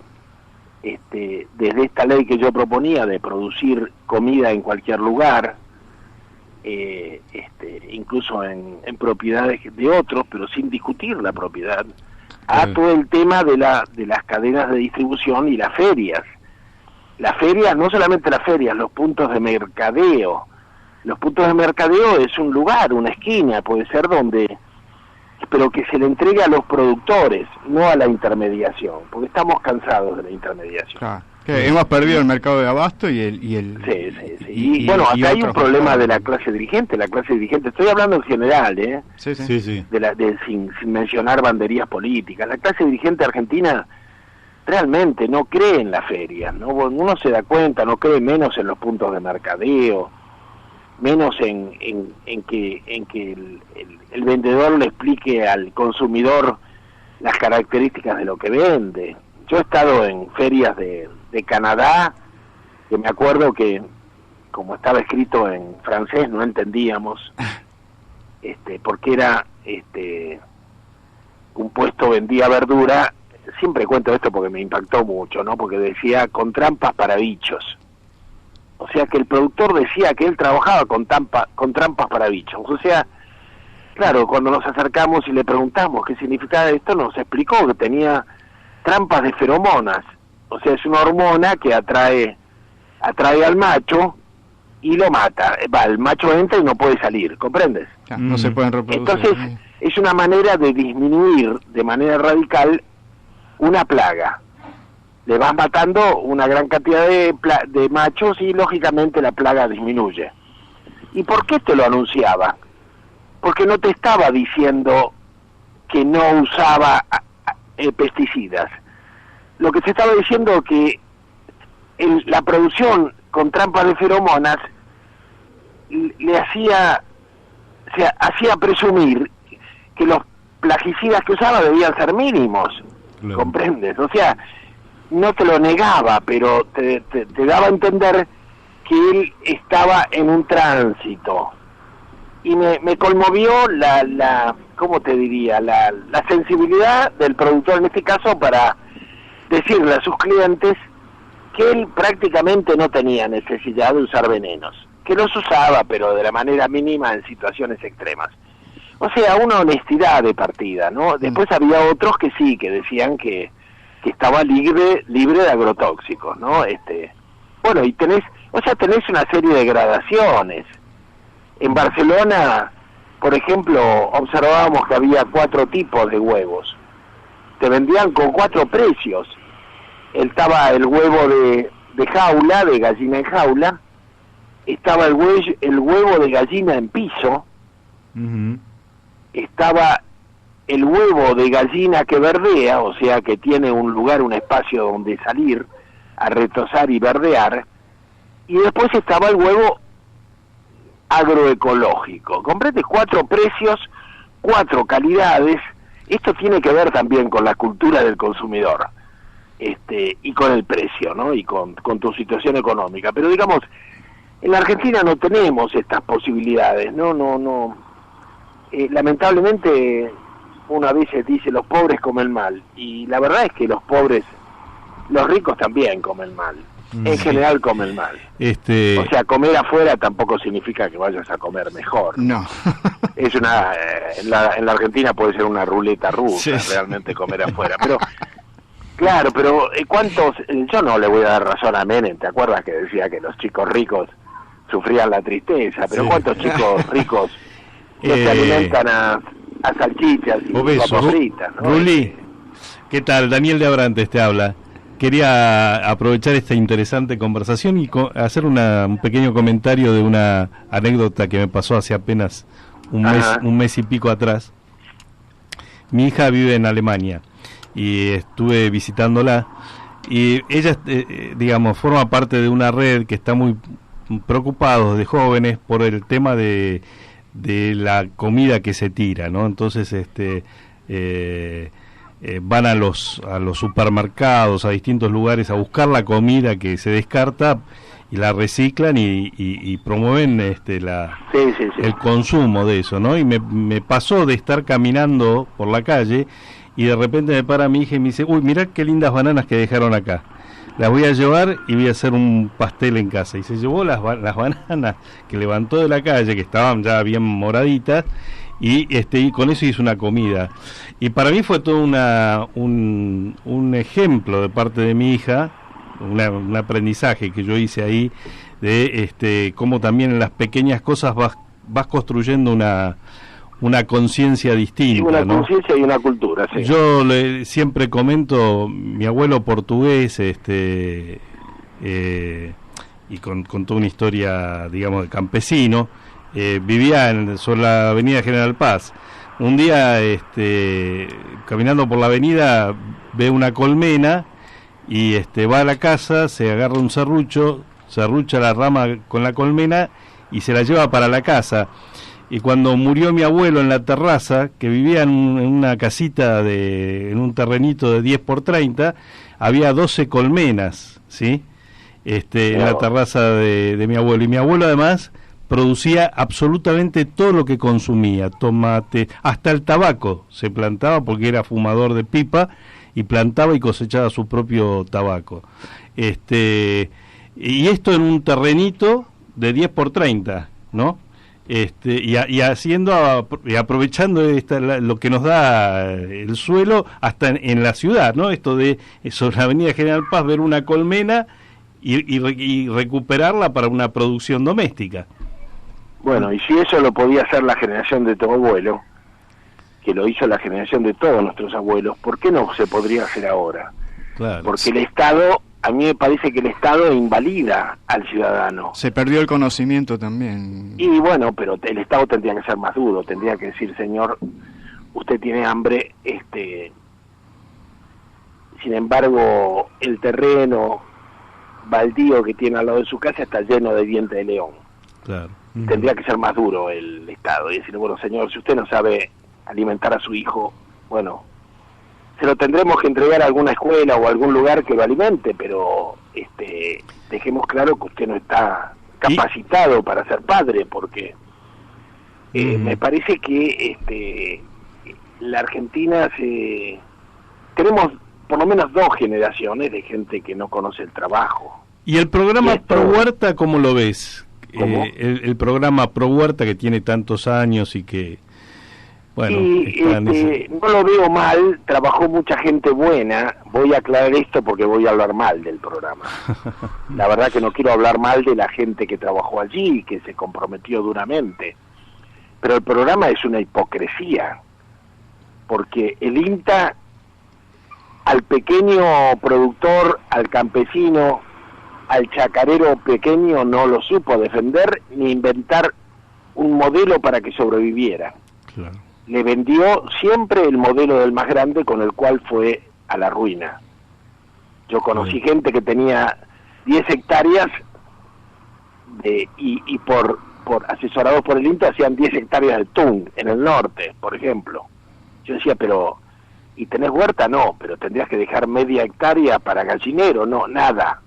desde esta ley que yo proponía de producir comida en cualquier lugar, incluso en propiedades de otros, pero sin discutir la propiedad, a todo el tema de las cadenas de distribución y las ferias. Las ferias, no solamente las ferias, los puntos de mercadeo. Los puntos de mercadeo es un lugar, una esquina, puede ser pero que se le entregue a los productores, no a la intermediación, porque estamos cansados de la intermediación. Claro. Hemos perdido el mercado de abasto y el... Sí. Y bueno, acá hay un problema de la clase dirigente. Estoy hablando en general, Sí. Sin mencionar banderías políticas. La clase dirigente argentina realmente no cree en las ferias, ¿no? Uno se da cuenta, no cree menos en los puntos de mercadeo, menos en que el vendedor le explique al consumidor las características de lo que vende. Yo he estado en ferias de Canadá, que me acuerdo que como estaba escrito en francés no entendíamos, porque era un puesto vendía verdura. Siempre cuento esto porque me impactó mucho, ¿no? Porque decía con trampas para bichos. O sea que el productor decía que él trabajaba con trampas para bichos. O sea, claro, cuando nos acercamos y le preguntamos qué significaba esto, nos explicó que tenía trampas de feromonas. O sea, es una hormona que atrae al macho y lo mata. El macho entra y no puede salir, ¿comprendes? No se pueden reproducir. Entonces, es una manera de disminuir de manera radical una plaga. Le vas matando una gran cantidad de machos y lógicamente la plaga disminuye. ¿Y por qué te lo anunciaba? Porque no te estaba diciendo que no usaba pesticidas. Lo que se estaba diciendo que la producción con trampas de feromonas hacía presumir que los plaguicidas que usaba debían ser mínimos. Claro. ¿Comprendes? O sea, no te lo negaba, pero te daba a entender que él estaba en un tránsito. Y me conmovió ¿cómo te diría? La sensibilidad del productor en este caso para decirle a sus clientes que él prácticamente no tenía necesidad de usar venenos, que los usaba, pero de la manera mínima en situaciones extremas. O sea, una honestidad de partida, ¿no? Después había otros que sí, que decían que estaba libre de agrotóxicos, ¿no? Bueno, y tenés una serie de gradaciones. En Barcelona, por ejemplo, observábamos que había 4 tipos de huevos. Te vendían con 4 precios. Estaba el huevo de jaula, de gallina en jaula. Estaba el huevo de gallina en piso. Uh-huh. Estaba el huevo de gallina que verdea, o sea que tiene un lugar, un espacio donde salir a retozar y verdear. Y después estaba el huevo agroecológico. Comprende 4 precios, 4 calidades, Esto tiene que ver también con la cultura del consumidor, y con el precio, ¿no? Y con tu situación económica. Pero digamos, en la Argentina no tenemos estas posibilidades, no. Lamentablemente, uno a veces dice los pobres comen mal, y la verdad es que los ricos también comen mal. En general comen mal. O sea, comer afuera tampoco significa que vayas a comer mejor. No. Es en la Argentina puede ser una ruleta rusa, realmente comer afuera. Pero, claro, pero ¿cuántos? Yo no le voy a dar razón a Menem, ¿te acuerdas que decía que los chicos ricos sufrían la tristeza? Pero ¿cuántos chicos ricos no se alimentan a salchichas y papas fritas, ¿no? Ruli, ¿qué tal? Daniel de Abrantes te habla. Quería aprovechar esta interesante conversación y hacer un pequeño comentario de una anécdota que me pasó hace apenas un mes y pico atrás. Mi hija vive en Alemania y estuve visitándola, y ella, digamos, forma parte de una red que está muy preocupados de jóvenes por el tema de la comida que se tira, ¿no? Entonces, van a los supermercados, a distintos lugares a buscar la comida que se descarta y la reciclan y promueven el consumo de eso, ¿no? Y me pasó de estar caminando por la calle y de repente me para mi hija y me dice: uy, mirá qué lindas bananas que dejaron acá, las voy a llevar y voy a hacer un pastel en casa. Y se llevó las bananas que levantó de la calle, que estaban ya bien moraditas, y con eso hizo una comida. Y para mí fue todo un ejemplo de parte de mi hija, un aprendizaje que yo hice ahí, de cómo también en las pequeñas cosas vas construyendo una conciencia distinta, una ¿no? conciencia y una cultura, sí. Yo siempre comento, mi abuelo portugués, y con toda una historia, digamos, de campesino, vivía sobre la avenida General Paz. Un día, caminando por la avenida, ve una colmena y va a la casa, se agarra un serrucha la rama con la colmena y se la lleva para la casa. Y cuando murió mi abuelo en la terraza, que vivía en una casita en un terrenito de 10 por 30, había 12 colmenas, ¿sí? En la terraza de mi abuelo. Y mi abuelo además producía absolutamente todo lo que consumía, tomate, hasta el tabaco se plantaba, porque era fumador de pipa, y plantaba y cosechaba su propio tabaco. Y esto en un terrenito de 10 por 30, ¿no? Y haciendo y aprovechando lo que nos da el suelo hasta en la ciudad, ¿no? Esto de sobre la avenida General Paz ver una colmena y recuperarla para una producción doméstica. Bueno, y si eso lo podía hacer la generación de tu abuelo, que lo hizo la generación de todos nuestros abuelos, ¿por qué no se podría hacer ahora? Claro. Porque el Estado, a mí me parece que el Estado invalida al ciudadano. Se perdió el conocimiento también. Y bueno, pero el Estado tendría que ser más duro, tendría que decir: señor, usted tiene hambre, sin embargo, el terreno baldío que tiene al lado de su casa está lleno de dientes de león. Claro. Tendría que ser más duro el Estado y decirle: bueno, señor, si usted no sabe alimentar a su hijo, bueno, se lo tendremos que entregar a alguna escuela o a algún lugar que lo alimente, pero dejemos claro que usted no está capacitado para ser padre, porque me parece que la Argentina tenemos por lo menos 2 generaciones de gente que no conoce el trabajo. ¿Y el programa Pro Huerta cómo lo ves? El programa Pro Huerta, que tiene tantos años y que, bueno, no lo veo mal, trabajó mucha gente buena. Voy a aclarar esto porque voy a hablar mal del programa. La verdad que no quiero hablar mal de la gente que trabajó allí, que se comprometió duramente, pero el programa es una hipocresía, porque el INTA al pequeño productor, al campesino, al chacarero pequeño no lo supo defender ni inventar un modelo para que sobreviviera. Claro. Le vendió siempre el modelo del más grande, con el cual fue a la ruina. Yo conocí gente que tenía 10 hectáreas y por asesorados por el INTA hacían 10 hectáreas del Tung, en el norte, por ejemplo. Yo decía, pero ¿Y tenés huerta? No, pero tendrías que dejar media hectárea para gallinero, no, nada.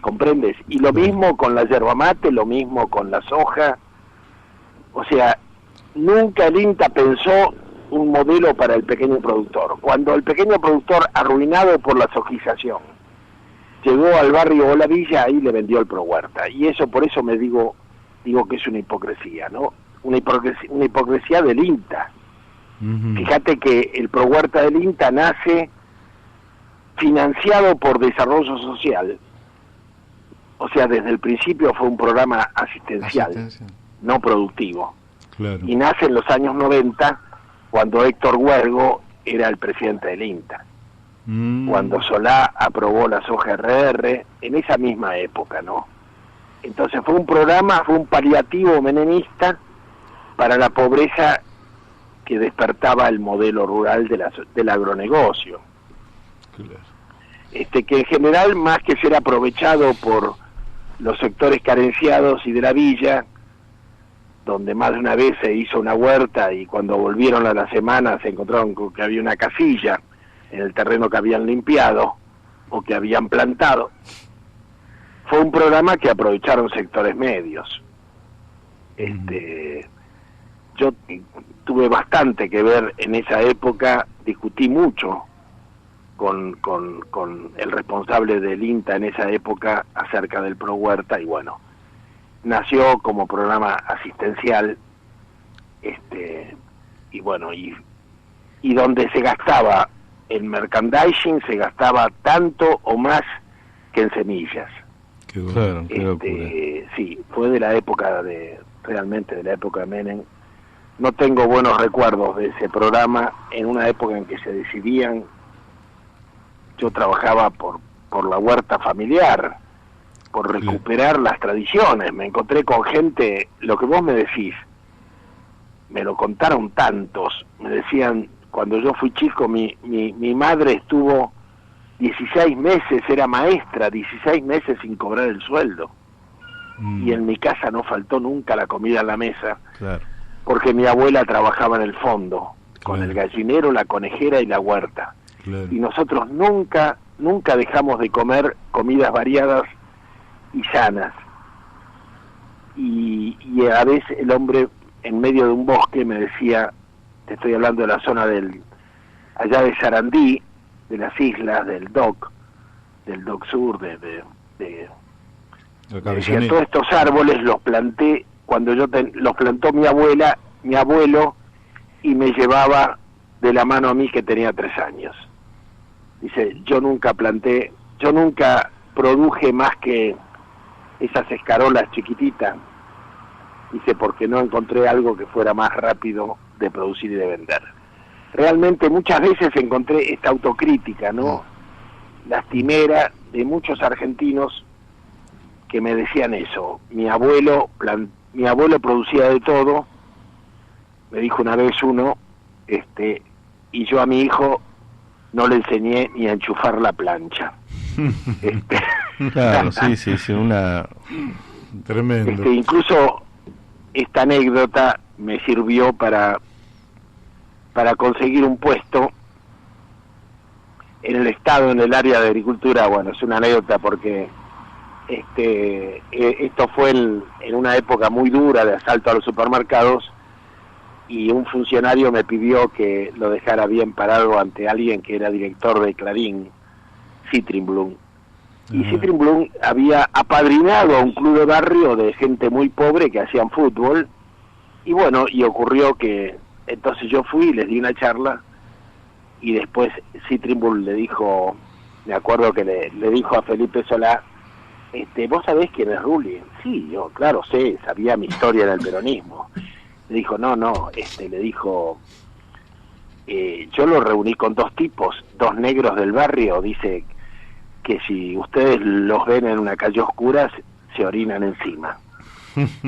¿Comprendes? Y lo mismo con la yerba mate, lo mismo con la soja. O sea, nunca el INTA pensó un modelo para el pequeño productor. Cuando el pequeño productor, arruinado por la sojización, llegó al barrio o la villa, ahí le vendió el ProHuerta. Y eso, por eso me digo que es una hipocresía, ¿no? Una hipocresía del INTA. Fíjate que el ProHuerta del INTA nace financiado por Desarrollo Social. O sea, desde el principio fue un programa asistencial. No productivo. Claro. Y nace en los años 90, cuando Héctor Huergo era el presidente del INTA. Cuando Solá aprobó la soja RR, en esa misma época, ¿no? Entonces fue un paliativo menemista para la pobreza que despertaba el modelo rural del agronegocio. Claro. Que en general, más que ser aprovechado por los sectores carenciados y de la villa, donde más de una vez se hizo una huerta y cuando volvieron a la semana se encontraron con que había una casilla en el terreno que habían limpiado o que habían plantado, fue un programa que aprovecharon sectores medios. Yo tuve bastante que ver en esa época, discutí mucho con el responsable del INTA en esa época acerca del ProHuerta, y bueno, nació como programa asistencial, y bueno, y donde se gastaba en merchandising, se gastaba tanto o más que en semillas. Qué bueno. Sí, fue de la época realmente de la época de Menem. No tengo buenos recuerdos de ese programa, en una época en que se decidían. Yo trabajaba por la huerta familiar, por recuperar las tradiciones. Me encontré con gente, lo que vos me decís, me lo contaron tantos. Me decían, cuando yo fui chico, mi madre estuvo 16 meses, era maestra, 16 meses sin cobrar el sueldo. Y en mi casa no faltó nunca la comida en la mesa. Claro. Porque mi abuela trabajaba en el fondo, con el gallinero, la conejera y la huerta. Claro. Y nosotros nunca dejamos de comer comidas variadas y sanas. Y a veces el hombre en medio de un bosque me decía, te estoy hablando de la zona allá de Sarandí, de las islas, del DOC Sur, me decía, todos estos árboles los planté cuando los plantó mi abuelo, y me llevaba de la mano a mí que tenía 3 años. Dice, yo nunca produje más que esas escarolas chiquititas. Dice, porque no encontré algo que fuera más rápido de producir y de vender. Realmente muchas veces encontré esta autocrítica, ¿no? Lastimera de muchos argentinos que me decían eso. Mi abuelo producía de todo, me dijo una vez uno, y yo a mi hijo no le enseñé ni a enchufar la plancha. Claro, sí, una... Tremendo. Incluso esta anécdota me sirvió para conseguir un puesto en el Estado, en el área de agricultura. Bueno, es una anécdota porque esto fue en una época muy dura de asalto a los supermercados, y un funcionario me pidió que lo dejara bien parado ante alguien que era director de Clarín, Citrinblum. Y Citrinblum había apadrinado a un club de barrio de gente muy pobre que hacían fútbol, y bueno, y ocurrió que entonces yo fui y les di una charla, y después Citrinblum le dijo, me acuerdo que le dijo a Felipe Solá, ¿vos sabés quién es Rulli? Sí, yo, claro, sé, sabía mi historia en el peronismo. Le dijo, no, le dijo, yo lo reuní con 2 tipos, 2 negros del barrio, dice que si ustedes los ven en una calle oscura, se orinan encima.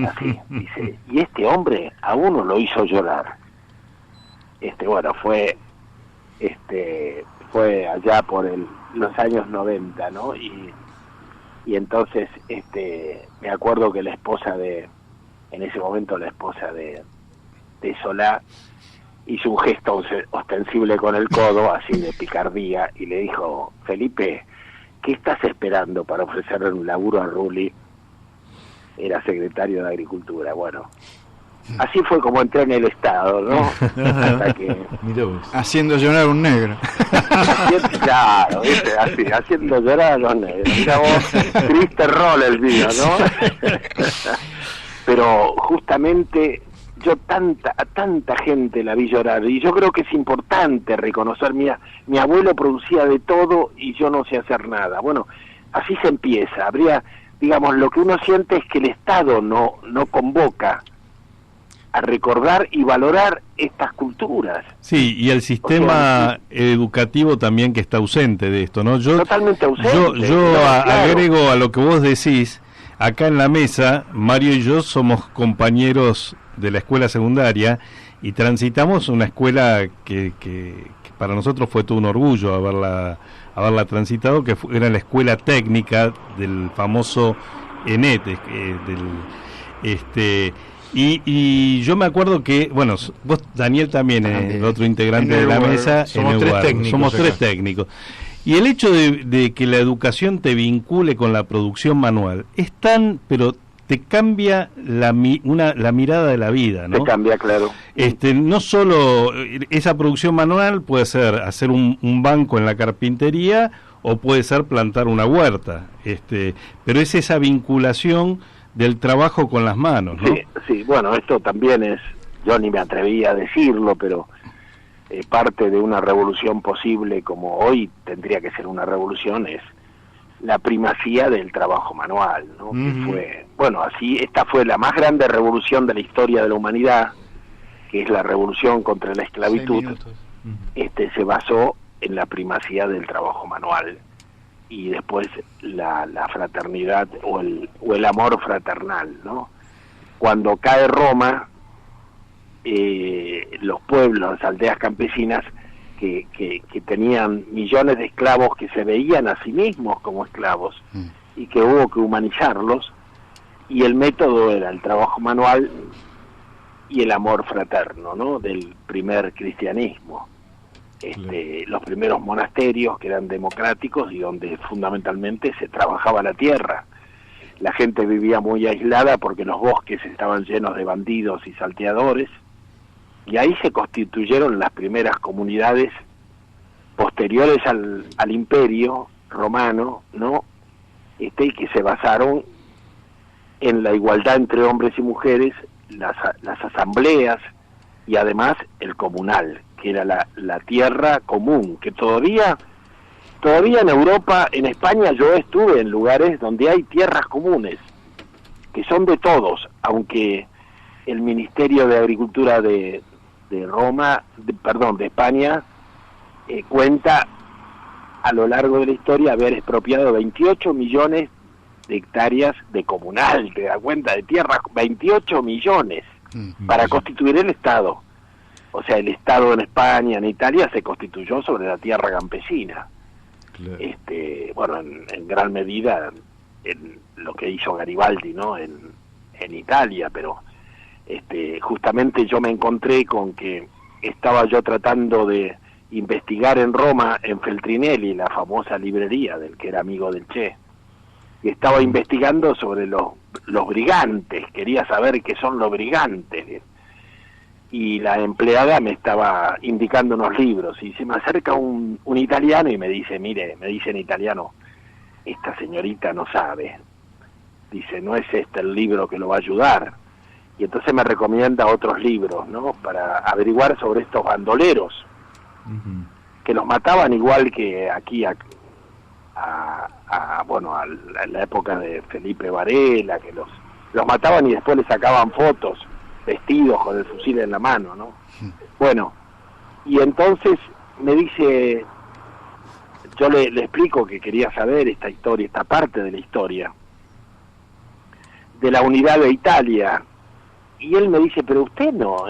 Así, dice, y este hombre a uno lo hizo llorar. Bueno, fue allá por los años 90, ¿no? Y entonces, me acuerdo que en ese momento la esposa de Solá, hizo un gesto ostensible con el codo, así de picardía, y le dijo: Felipe, ¿qué estás esperando para ofrecerle un laburo a Rulli? Era secretario de Agricultura. Bueno, así fue como entré en el Estado, ¿no? Hasta que... Haciendo llorar a un negro. Claro, ¿viste? Así, haciendo llorar a los negros. Mira vos, triste rol el mío, ¿no? Pero justamente yo a tanta gente la vi llorar, y yo creo que es importante reconocer, mira, mi abuelo producía de todo y yo no sé hacer nada. Bueno, así se empieza. Habría, digamos, lo que uno siente es que el Estado no convoca a recordar y valorar estas culturas. Sí, y el sistema educativo también, que está ausente de esto, ¿no? Totalmente ausente. Yo agrego a lo que vos decís. Acá en la mesa, Mario y yo somos compañeros de la escuela secundaria y transitamos una escuela que para nosotros fue todo un orgullo haberla transitado, que era la escuela técnica del famoso ENET, y yo me acuerdo que, bueno, vos, Daniel, también, el otro integrante de la mesa, somos tres técnicos. Y el hecho de que la educación te vincule con la producción manual es pero te cambia la mirada de la vida, ¿no? Te cambia, claro. No solo esa producción manual puede ser hacer un banco en la carpintería, o puede ser plantar una huerta, pero es esa vinculación del trabajo con las manos, ¿no? Sí, bueno, esto también es, yo ni me atreví a decirlo, pero parte de una revolución posible, como hoy tendría que ser una revolución, es la primacía del trabajo manual, ¿no? Que fue, bueno, así, esta fue la más grande revolución de la historia de la humanidad, que es la revolución contra la esclavitud. Se basó en la primacía del trabajo manual, y después la fraternidad o el amor fraternal, ¿no? Cuando cae Roma, los pueblos, las aldeas campesinas que tenían millones de esclavos que se veían a sí mismos como esclavos, y que hubo que humanizarlos, y el método era el trabajo manual y el amor fraterno, ¿no? Del primer cristianismo. Los primeros monasterios, que eran democráticos y donde fundamentalmente se trabajaba la tierra. La gente vivía muy aislada porque los bosques estaban llenos de bandidos y salteadores, y ahí se constituyeron las primeras comunidades posteriores al imperio romano, ¿no? Y que se basaron en la igualdad entre hombres y mujeres, las asambleas, y además el comunal, que era la tierra común, que todavía en Europa, en España, yo estuve en lugares donde hay tierras comunes, que son de todos, aunque el Ministerio de Agricultura de España, cuenta a lo largo de la historia haber expropiado 28 millones de hectáreas de comunal, te das cuenta, de tierra, 28 millones, para constituir el Estado. O sea, el Estado en España, en Italia, se constituyó sobre la tierra campesina. Claro. Bueno, en gran medida en lo que hizo Garibaldi, ¿no? En Italia, pero justamente yo me encontré con que estaba yo tratando de investigar en Roma, en Feltrinelli, la famosa librería del que era amigo del Che, y estaba investigando sobre los brigantes, quería saber qué son los brigantes, y la empleada me estaba indicando unos libros, y se me acerca un italiano y me dice, mire, me dice en italiano, esta señorita no sabe, dice, no es el libro que lo va a ayudar. Y entonces me recomienda otros libros, ¿no? Para averiguar sobre estos bandoleros, que los mataban igual que aquí a la época de Felipe Varela, que los mataban y después les sacaban fotos, vestidos con el fusil en la mano, ¿no? Bueno, y entonces me dice, yo le explico que quería saber esta historia, esta parte de la historia, de la unidad de Italia. Y él me dice, pero usted no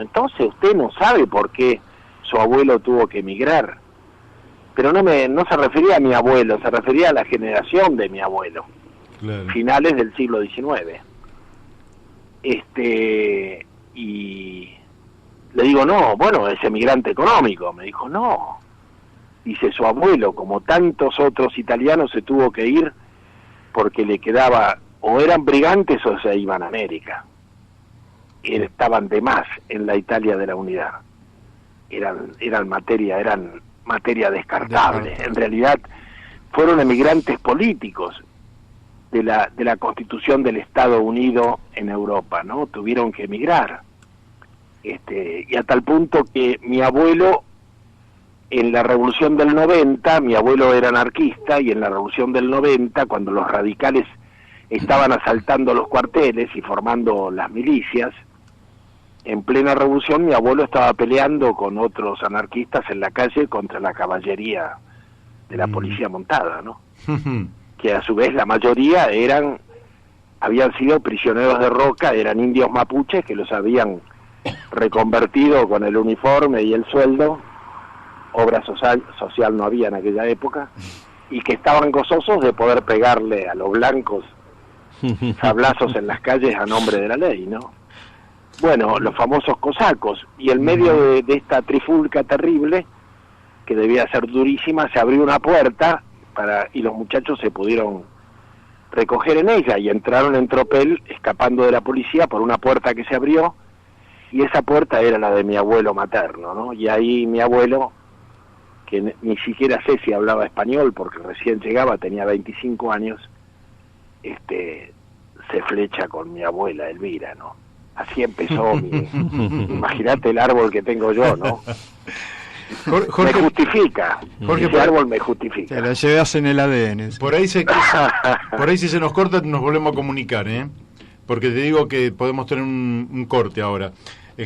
sabe por qué su abuelo tuvo que emigrar. Pero no se refería a mi abuelo, se refería a la generación de mi abuelo, claro. Finales del siglo XIX. Y le digo, no, bueno, es emigrante económico. Me dijo, no. Dice, su abuelo, como tantos otros italianos, se tuvo que ir porque le quedaba, o eran brigantes o se iban a América. Y estaban de más en la Italia de la unidad. Eran materia descartable. En realidad fueron emigrantes políticos de la constitución del Estado Unido en Europa, ¿no? Tuvieron que emigrar. Y a tal punto que mi abuelo, en la Revolución del 90, mi abuelo era anarquista, y en la Revolución del 90, cuando los radicales estaban asaltando los cuarteles y formando las milicias, en plena revolución mi abuelo estaba peleando con otros anarquistas en la calle contra la caballería de la policía montada, ¿no? Que a su vez la mayoría habían sido prisioneros de Roca, eran indios mapuches que los habían reconvertido con el uniforme y el sueldo, obra social no había en aquella época, y que estaban gozosos de poder pegarle a los blancos sablazos en las calles a nombre de la ley, ¿no? Bueno, los famosos cosacos, y en medio de esta trifulca terrible, que debía ser durísima, se abrió una puerta y los muchachos se pudieron recoger en ella, y entraron en tropel, escapando de la policía, por una puerta que se abrió, y esa puerta era la de mi abuelo materno, ¿no? Y ahí mi abuelo, que ni siquiera sé si hablaba español, porque recién llegaba, tenía 25 años, se flecha con mi abuela Elvira, ¿no? Así empezó imagínate el árbol que tengo yo, ¿no? Jorge, me justifica. Jorge, ese árbol me justifica. Te lo llevas en el ADN. Por ahí si se nos corta, nos volvemos a comunicar, ¿eh? Porque te digo que podemos tener un corte ahora.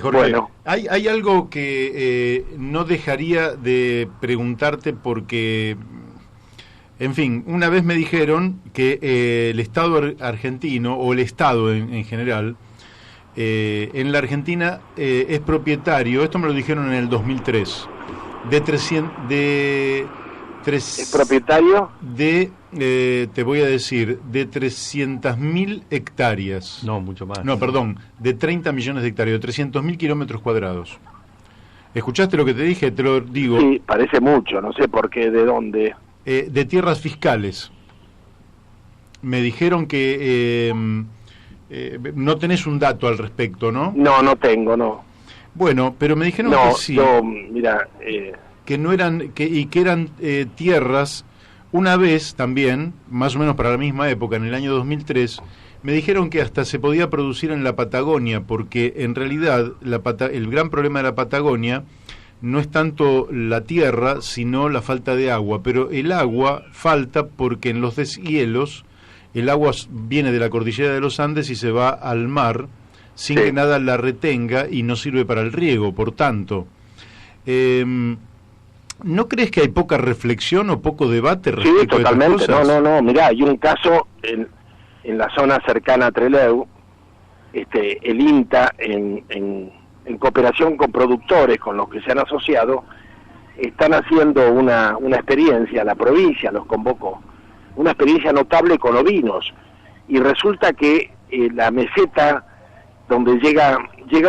Jorge, bueno, hay algo que no dejaría de preguntarte porque, en fin, una vez me dijeron que el Estado argentino, o el Estado en general, en la Argentina es propietario, esto me lo dijeron en el 2003, ¿es propietario? Te voy a decir, de 300.000 hectáreas. No, mucho más. No, perdón, de 30 millones de hectáreas, de 300.000 kilómetros cuadrados. ¿Escuchaste lo que te dije? Te lo digo. Sí, parece mucho, no sé por qué, ¿de dónde? De tierras fiscales. Me dijeron que no tenés un dato al respecto, ¿no? No tengo, no. Bueno, pero me dijeron que sí. Mira, que no eran, que eran tierras. Una vez también, más o menos para la misma época, en el año 2003, me dijeron que hasta se podía producir en la Patagonia, porque en realidad el gran problema de la Patagonia no es tanto la tierra, sino la falta de agua, pero el agua falta porque en los deshielos el agua viene de la cordillera de los Andes y se va al mar sin que nada la retenga y no sirve para el riego, por tanto. ¿No crees que hay poca reflexión o poco debate respecto a estas cosas? Sí, totalmente. No. Mirá, hay un caso en la zona cercana a Trelew, el INTA, en cooperación con productores con los que se han asociado, están haciendo una experiencia, la provincia los convocó, una experiencia notable con ovinos, y resulta que la meseta donde llega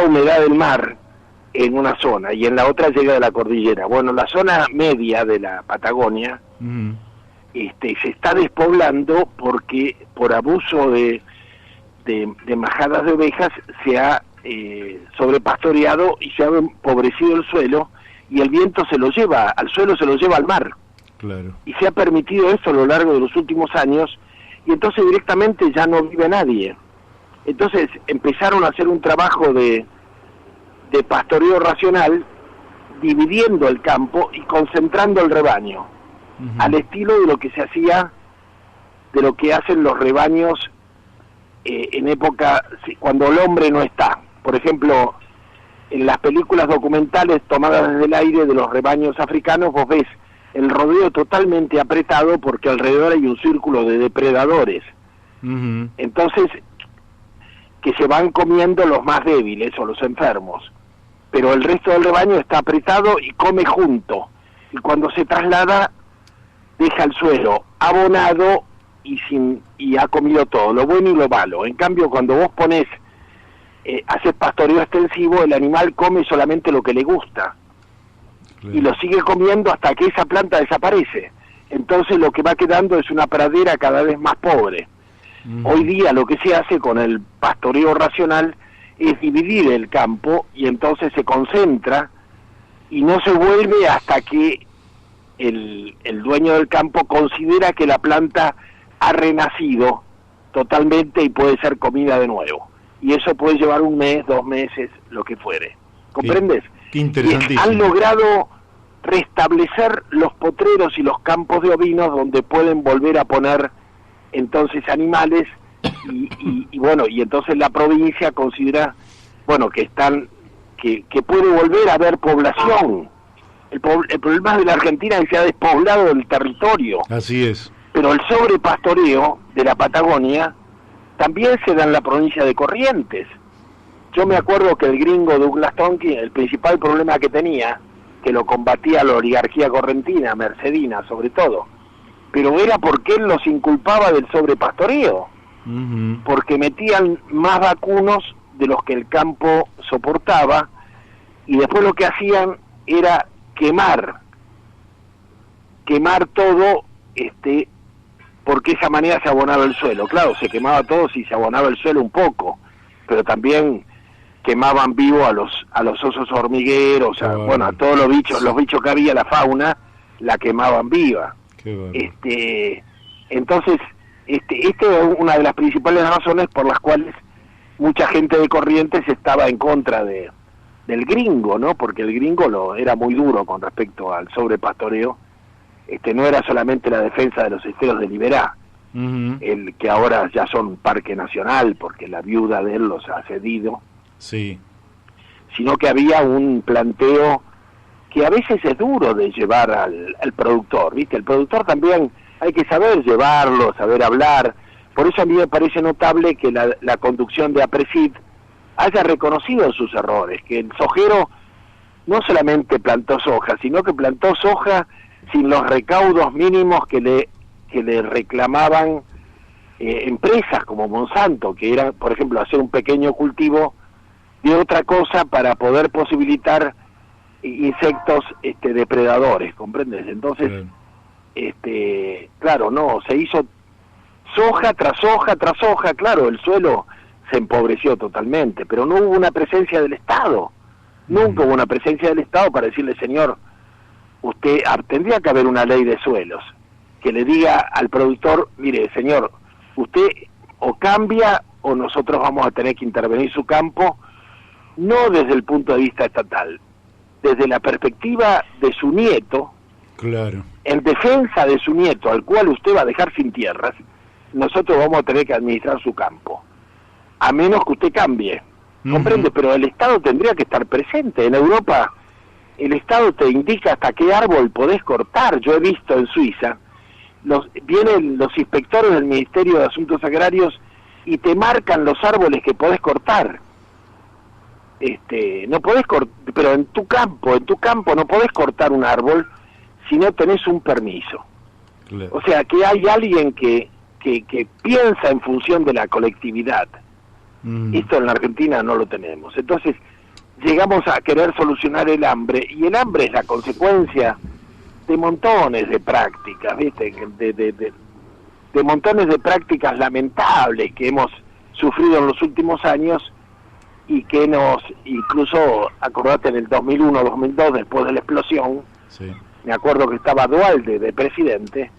humedad del mar en una zona y en la otra llega de la cordillera. Bueno, la zona media de la Patagonia se está despoblando porque por abuso de majadas de ovejas se ha sobrepastoreado y se ha empobrecido el suelo, y el viento se lo lleva al suelo, se lo lleva al mar. Claro. Y se ha permitido esto a lo largo de los últimos años, y entonces directamente ya no vive nadie. Entonces empezaron a hacer un trabajo de pastoreo racional, dividiendo el campo y concentrando el rebaño, al estilo de lo que se hacía, de lo que hacen los rebaños en época cuando el hombre no está. Por ejemplo, en las películas documentales tomadas desde el aire de los rebaños africanos, vos ves el rodeo totalmente apretado porque alrededor hay un círculo de depredadores. Entonces, que se van comiendo los más débiles o los enfermos, pero el resto del rebaño está apretado y come junto, y cuando se traslada deja el suelo abonado y ha comido todo, lo bueno y lo malo. En cambio, cuando vos pones haces pastoreo extensivo, el animal come solamente lo que le gusta, claro, y lo sigue comiendo hasta que esa planta desaparece. Entonces lo que va quedando es una pradera cada vez más pobre. Hoy día lo que se hace con el pastoreo racional es dividir el campo, y entonces se concentra y no se vuelve hasta que el dueño del campo considera que la planta ha renacido totalmente y puede ser comida de nuevo. Y eso puede llevar 1 mes, 2 meses, lo que fuere. ¿Comprendes? Qué interesantísimo. Han logrado restablecer los potreros y los campos de ovinos donde pueden volver a poner entonces animales, y bueno, y entonces la provincia considera, bueno, que puede volver a haber población. El problema de la Argentina es que se ha despoblado del territorio. Así es. Pero el sobrepastoreo de la Patagonia también se da en la provincia de Corrientes. Yo me acuerdo que el gringo Douglas Tonkin, el principal problema que tenía, que lo combatía la oligarquía correntina, mercedina sobre todo, pero era porque él los inculpaba del sobrepastoreo, porque metían más vacunos de los que el campo soportaba, y después lo que hacían era quemar todo, porque esa manera se abonaba el suelo. Claro, se quemaba todo si se abonaba el suelo un poco, pero también quemaban vivo a los osos hormigueros, bueno, a todos los bichos que había, la fauna, la quemaban viva. Entonces, esta es una de las principales razones por las cuales mucha gente de Corrientes estaba en contra del gringo, ¿no? Porque el gringo era muy duro con respecto al sobrepastoreo. No era solamente la defensa de los esteros de Liberá, el que ahora ya son parque nacional porque la viuda de él los ha cedido, sí, sino que había un planteo que a veces es duro de llevar al productor, ¿viste? El productor también hay que saber llevarlo, saber hablar. Por eso a mí me parece notable que la conducción de APRESID haya reconocido sus errores, que el sojero no solamente plantó soja, sino que plantó soja sin los recaudos mínimos que le reclamaban empresas como Monsanto, que era, por ejemplo, hacer un pequeño cultivo de otra cosa para poder posibilitar insectos depredadores, ¿comprendes? Entonces, claro, no, se hizo soja tras hoja tras hoja. Claro, el suelo se empobreció totalmente, pero no hubo una presencia del Estado, nunca hubo una presencia del Estado para decirle, señor, usted, tendría que haber una ley de suelos que le diga al productor, mire, señor, usted o cambia o nosotros vamos a tener que intervenir su campo, no desde el punto de vista estatal, desde la perspectiva de su nieto, claro, en defensa de su nieto, al cual usted va a dejar sin tierras, nosotros vamos a tener que administrar su campo, a menos que usted cambie, ¿comprende? Pero el Estado tendría que estar presente. En Europa el Estado te indica hasta qué árbol podés cortar. Yo he visto en Suiza, vienen los inspectores del Ministerio de Asuntos Agrarios y te marcan los árboles que podés cortar. No podés pero en tu campo no podés cortar un árbol si no tenés un permiso. Claro. O sea, que hay alguien que piensa en función de la colectividad. Esto en la Argentina no lo tenemos. Entonces, llegamos a querer solucionar el hambre, y el hambre es la consecuencia de montones de prácticas, ¿viste? De montones de prácticas lamentables que hemos sufrido en los últimos años, y que incluso, acordate, en el 2001-2002, después de la explosión, sí, me acuerdo que estaba Duhalde de presidente,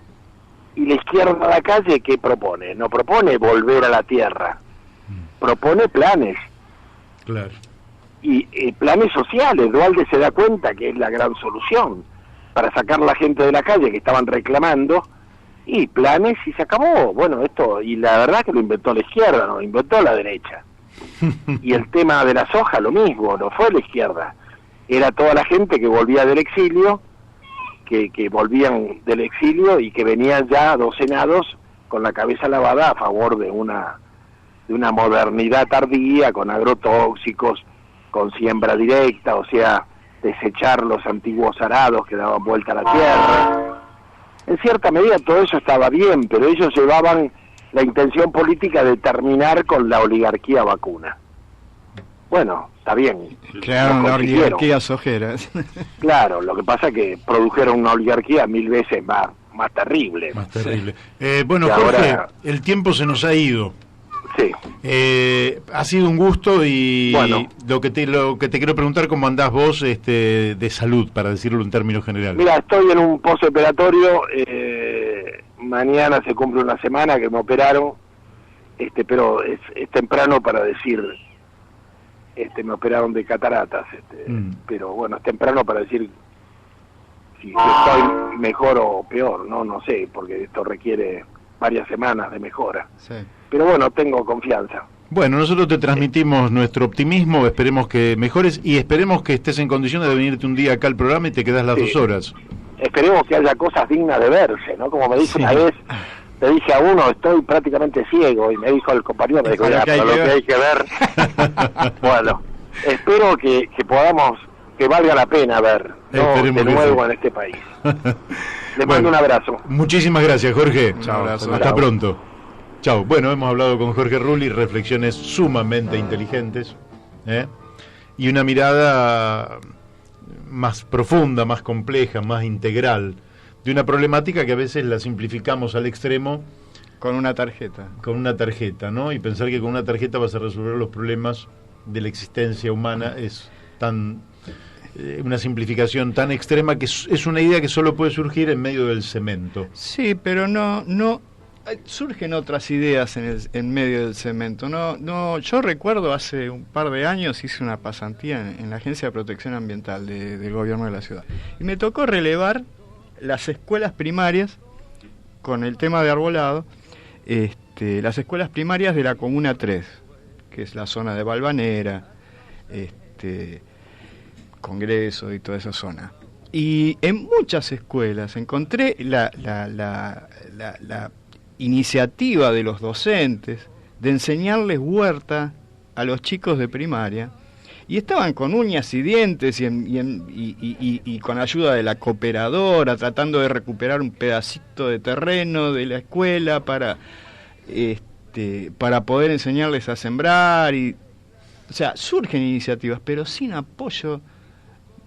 y la izquierda de la calle, ¿qué propone? No propone volver a la tierra, propone planes. Claro. Y planes sociales. Duhalde se da cuenta que es la gran solución para sacar a la gente de la calle que estaban reclamando, y planes, y se acabó. Bueno, y la verdad que lo inventó la izquierda, no lo inventó la derecha. Y el tema de la soja, lo mismo, no fue la izquierda, era toda la gente que volvía del exilio, que volvían del exilio y que venían ya docenados con la cabeza lavada a favor de una modernidad tardía, con agrotóxicos, con siembra directa, o sea, desechar los antiguos arados que daban vuelta a la tierra. En cierta medida todo eso estaba bien, pero ellos llevaban la intención política de terminar con la oligarquía vacuna. bueno, está bien. Crearon una oligarquía sojera. Claro, lo que pasa es que produjeron una oligarquía 1000 veces más terrible. Más terrible. Bueno, Jorge, ahora... el tiempo se nos ha ido. Sí. Ha sido un gusto y bueno, lo que te quiero preguntar, ¿cómo andás vos de salud, para decirlo en términos generales? Mira, estoy en un postoperatorio, mañana se cumple una semana que me operaron, pero es temprano para decir, me operaron de cataratas, pero bueno, es temprano para decir si estoy mejor o peor, no sé, porque esto requiere varias semanas de mejora. Sí. Pero bueno, tengo confianza. Bueno, nosotros te transmitimos nuestro optimismo, esperemos que mejores y esperemos que estés en condiciones de venirte un día acá al programa y te quedas las 2 horas. Esperemos que haya cosas dignas de verse, ¿no? Como me dijo una vez, le dije a uno, estoy prácticamente ciego, y me dijo el compañero, lo que hay que ver. Bueno, espero que podamos, que valga la pena ver, ¿no? De nuevo en este país. Le mando un abrazo. Muchísimas gracias, Jorge. Chao. Hasta pronto. Chao. Bueno, hemos hablado con Jorge Rulli, reflexiones sumamente inteligentes, y una mirada más profunda, más compleja, más integral, de una problemática que a veces la simplificamos al extremo. Con una tarjeta. Con una tarjeta, ¿no? Y pensar que con una tarjeta vas a resolver los problemas de la existencia humana es tan... una simplificación tan extrema que es una idea que solo puede surgir en medio del cemento. Sí, pero no surgen otras ideas en medio del cemento. No, yo recuerdo hace un par de años hice una pasantía en la Agencia de Protección Ambiental del gobierno de la ciudad. Y me tocó relevar las escuelas primarias con el tema de arbolado, las escuelas primarias de la Comuna 3, que es la zona de Valvanera, Congreso y toda esa zona. Y en muchas escuelas encontré la iniciativa de los docentes de enseñarles huerta a los chicos de primaria, y estaban con uñas y dientes y con ayuda de la cooperadora tratando de recuperar un pedacito de terreno de la escuela para poder enseñarles a sembrar. O sea, surgen iniciativas, pero sin apoyo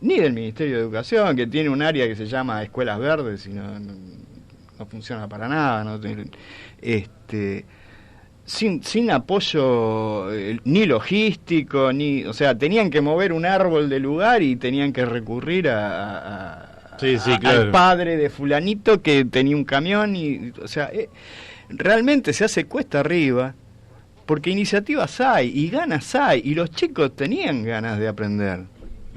ni del Ministerio de Educación, que tiene un área que se llama Escuelas Verdes y no funciona para nada, ¿no? Sin apoyo ni logístico, o sea, tenían que mover un árbol del lugar y tenían que recurrir claro, al padre de fulanito que tenía un camión o sea, realmente se hace cuesta arriba, porque iniciativas hay y ganas hay, y los chicos tenían ganas de aprender.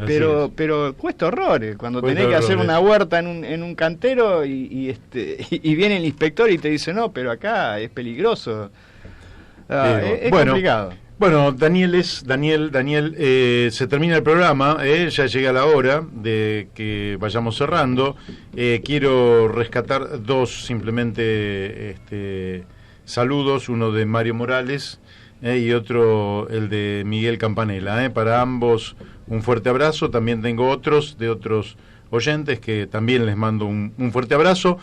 Pero cuesta horrores cuando tenés que hacer una huerta en un cantero y viene el inspector y te dice no, pero acá es peligroso. Es complicado. Bueno, Daniel, se termina el programa, ya llega la hora de que vayamos cerrando. Quiero rescatar 2 simplemente saludos, uno de Mario Morales y otro el de Miguel Campanella. Para ambos un fuerte abrazo. También tengo otros de otros oyentes que también les mando un fuerte abrazo.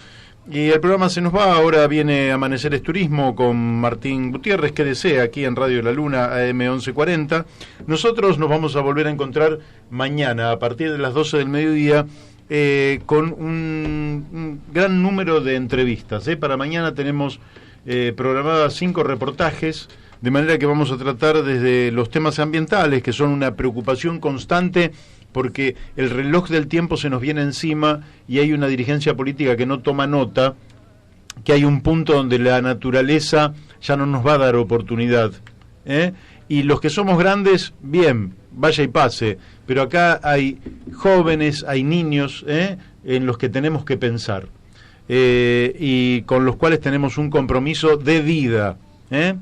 Y el programa se nos va. Ahora viene Amaneceres Turismo con Martín Gutiérrez, que desea, aquí en Radio La Luna, AM 1140. Nosotros nos vamos a volver a encontrar mañana a partir de las 12 del mediodía con un gran número de entrevistas. Para mañana tenemos programadas 5 reportajes, de manera que vamos a tratar desde los temas ambientales, que son una preocupación constante, porque el reloj del tiempo se nos viene encima y hay una dirigencia política que no toma nota, que hay un punto donde la naturaleza ya no nos va a dar oportunidad. Y los que somos grandes, bien, vaya y pase, pero acá hay jóvenes, hay niños, en los que tenemos que pensar, y con los cuales tenemos un compromiso de vida.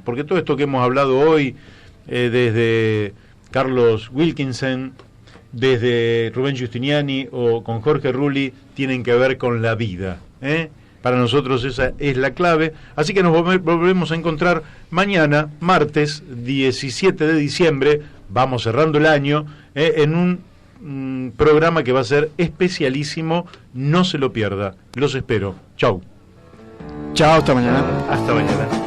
Porque todo esto que hemos hablado hoy, desde Carlos Wilkinson, desde Rubén Giustiniani o con Jorge Rulli, tienen que ver con la vida. Para nosotros esa es la clave. Así que nos volvemos a encontrar mañana, martes 17 de diciembre, vamos cerrando el año, en un programa que va a ser especialísimo. No se lo pierda, los espero. Chau. Chao, hasta mañana. Hasta mañana.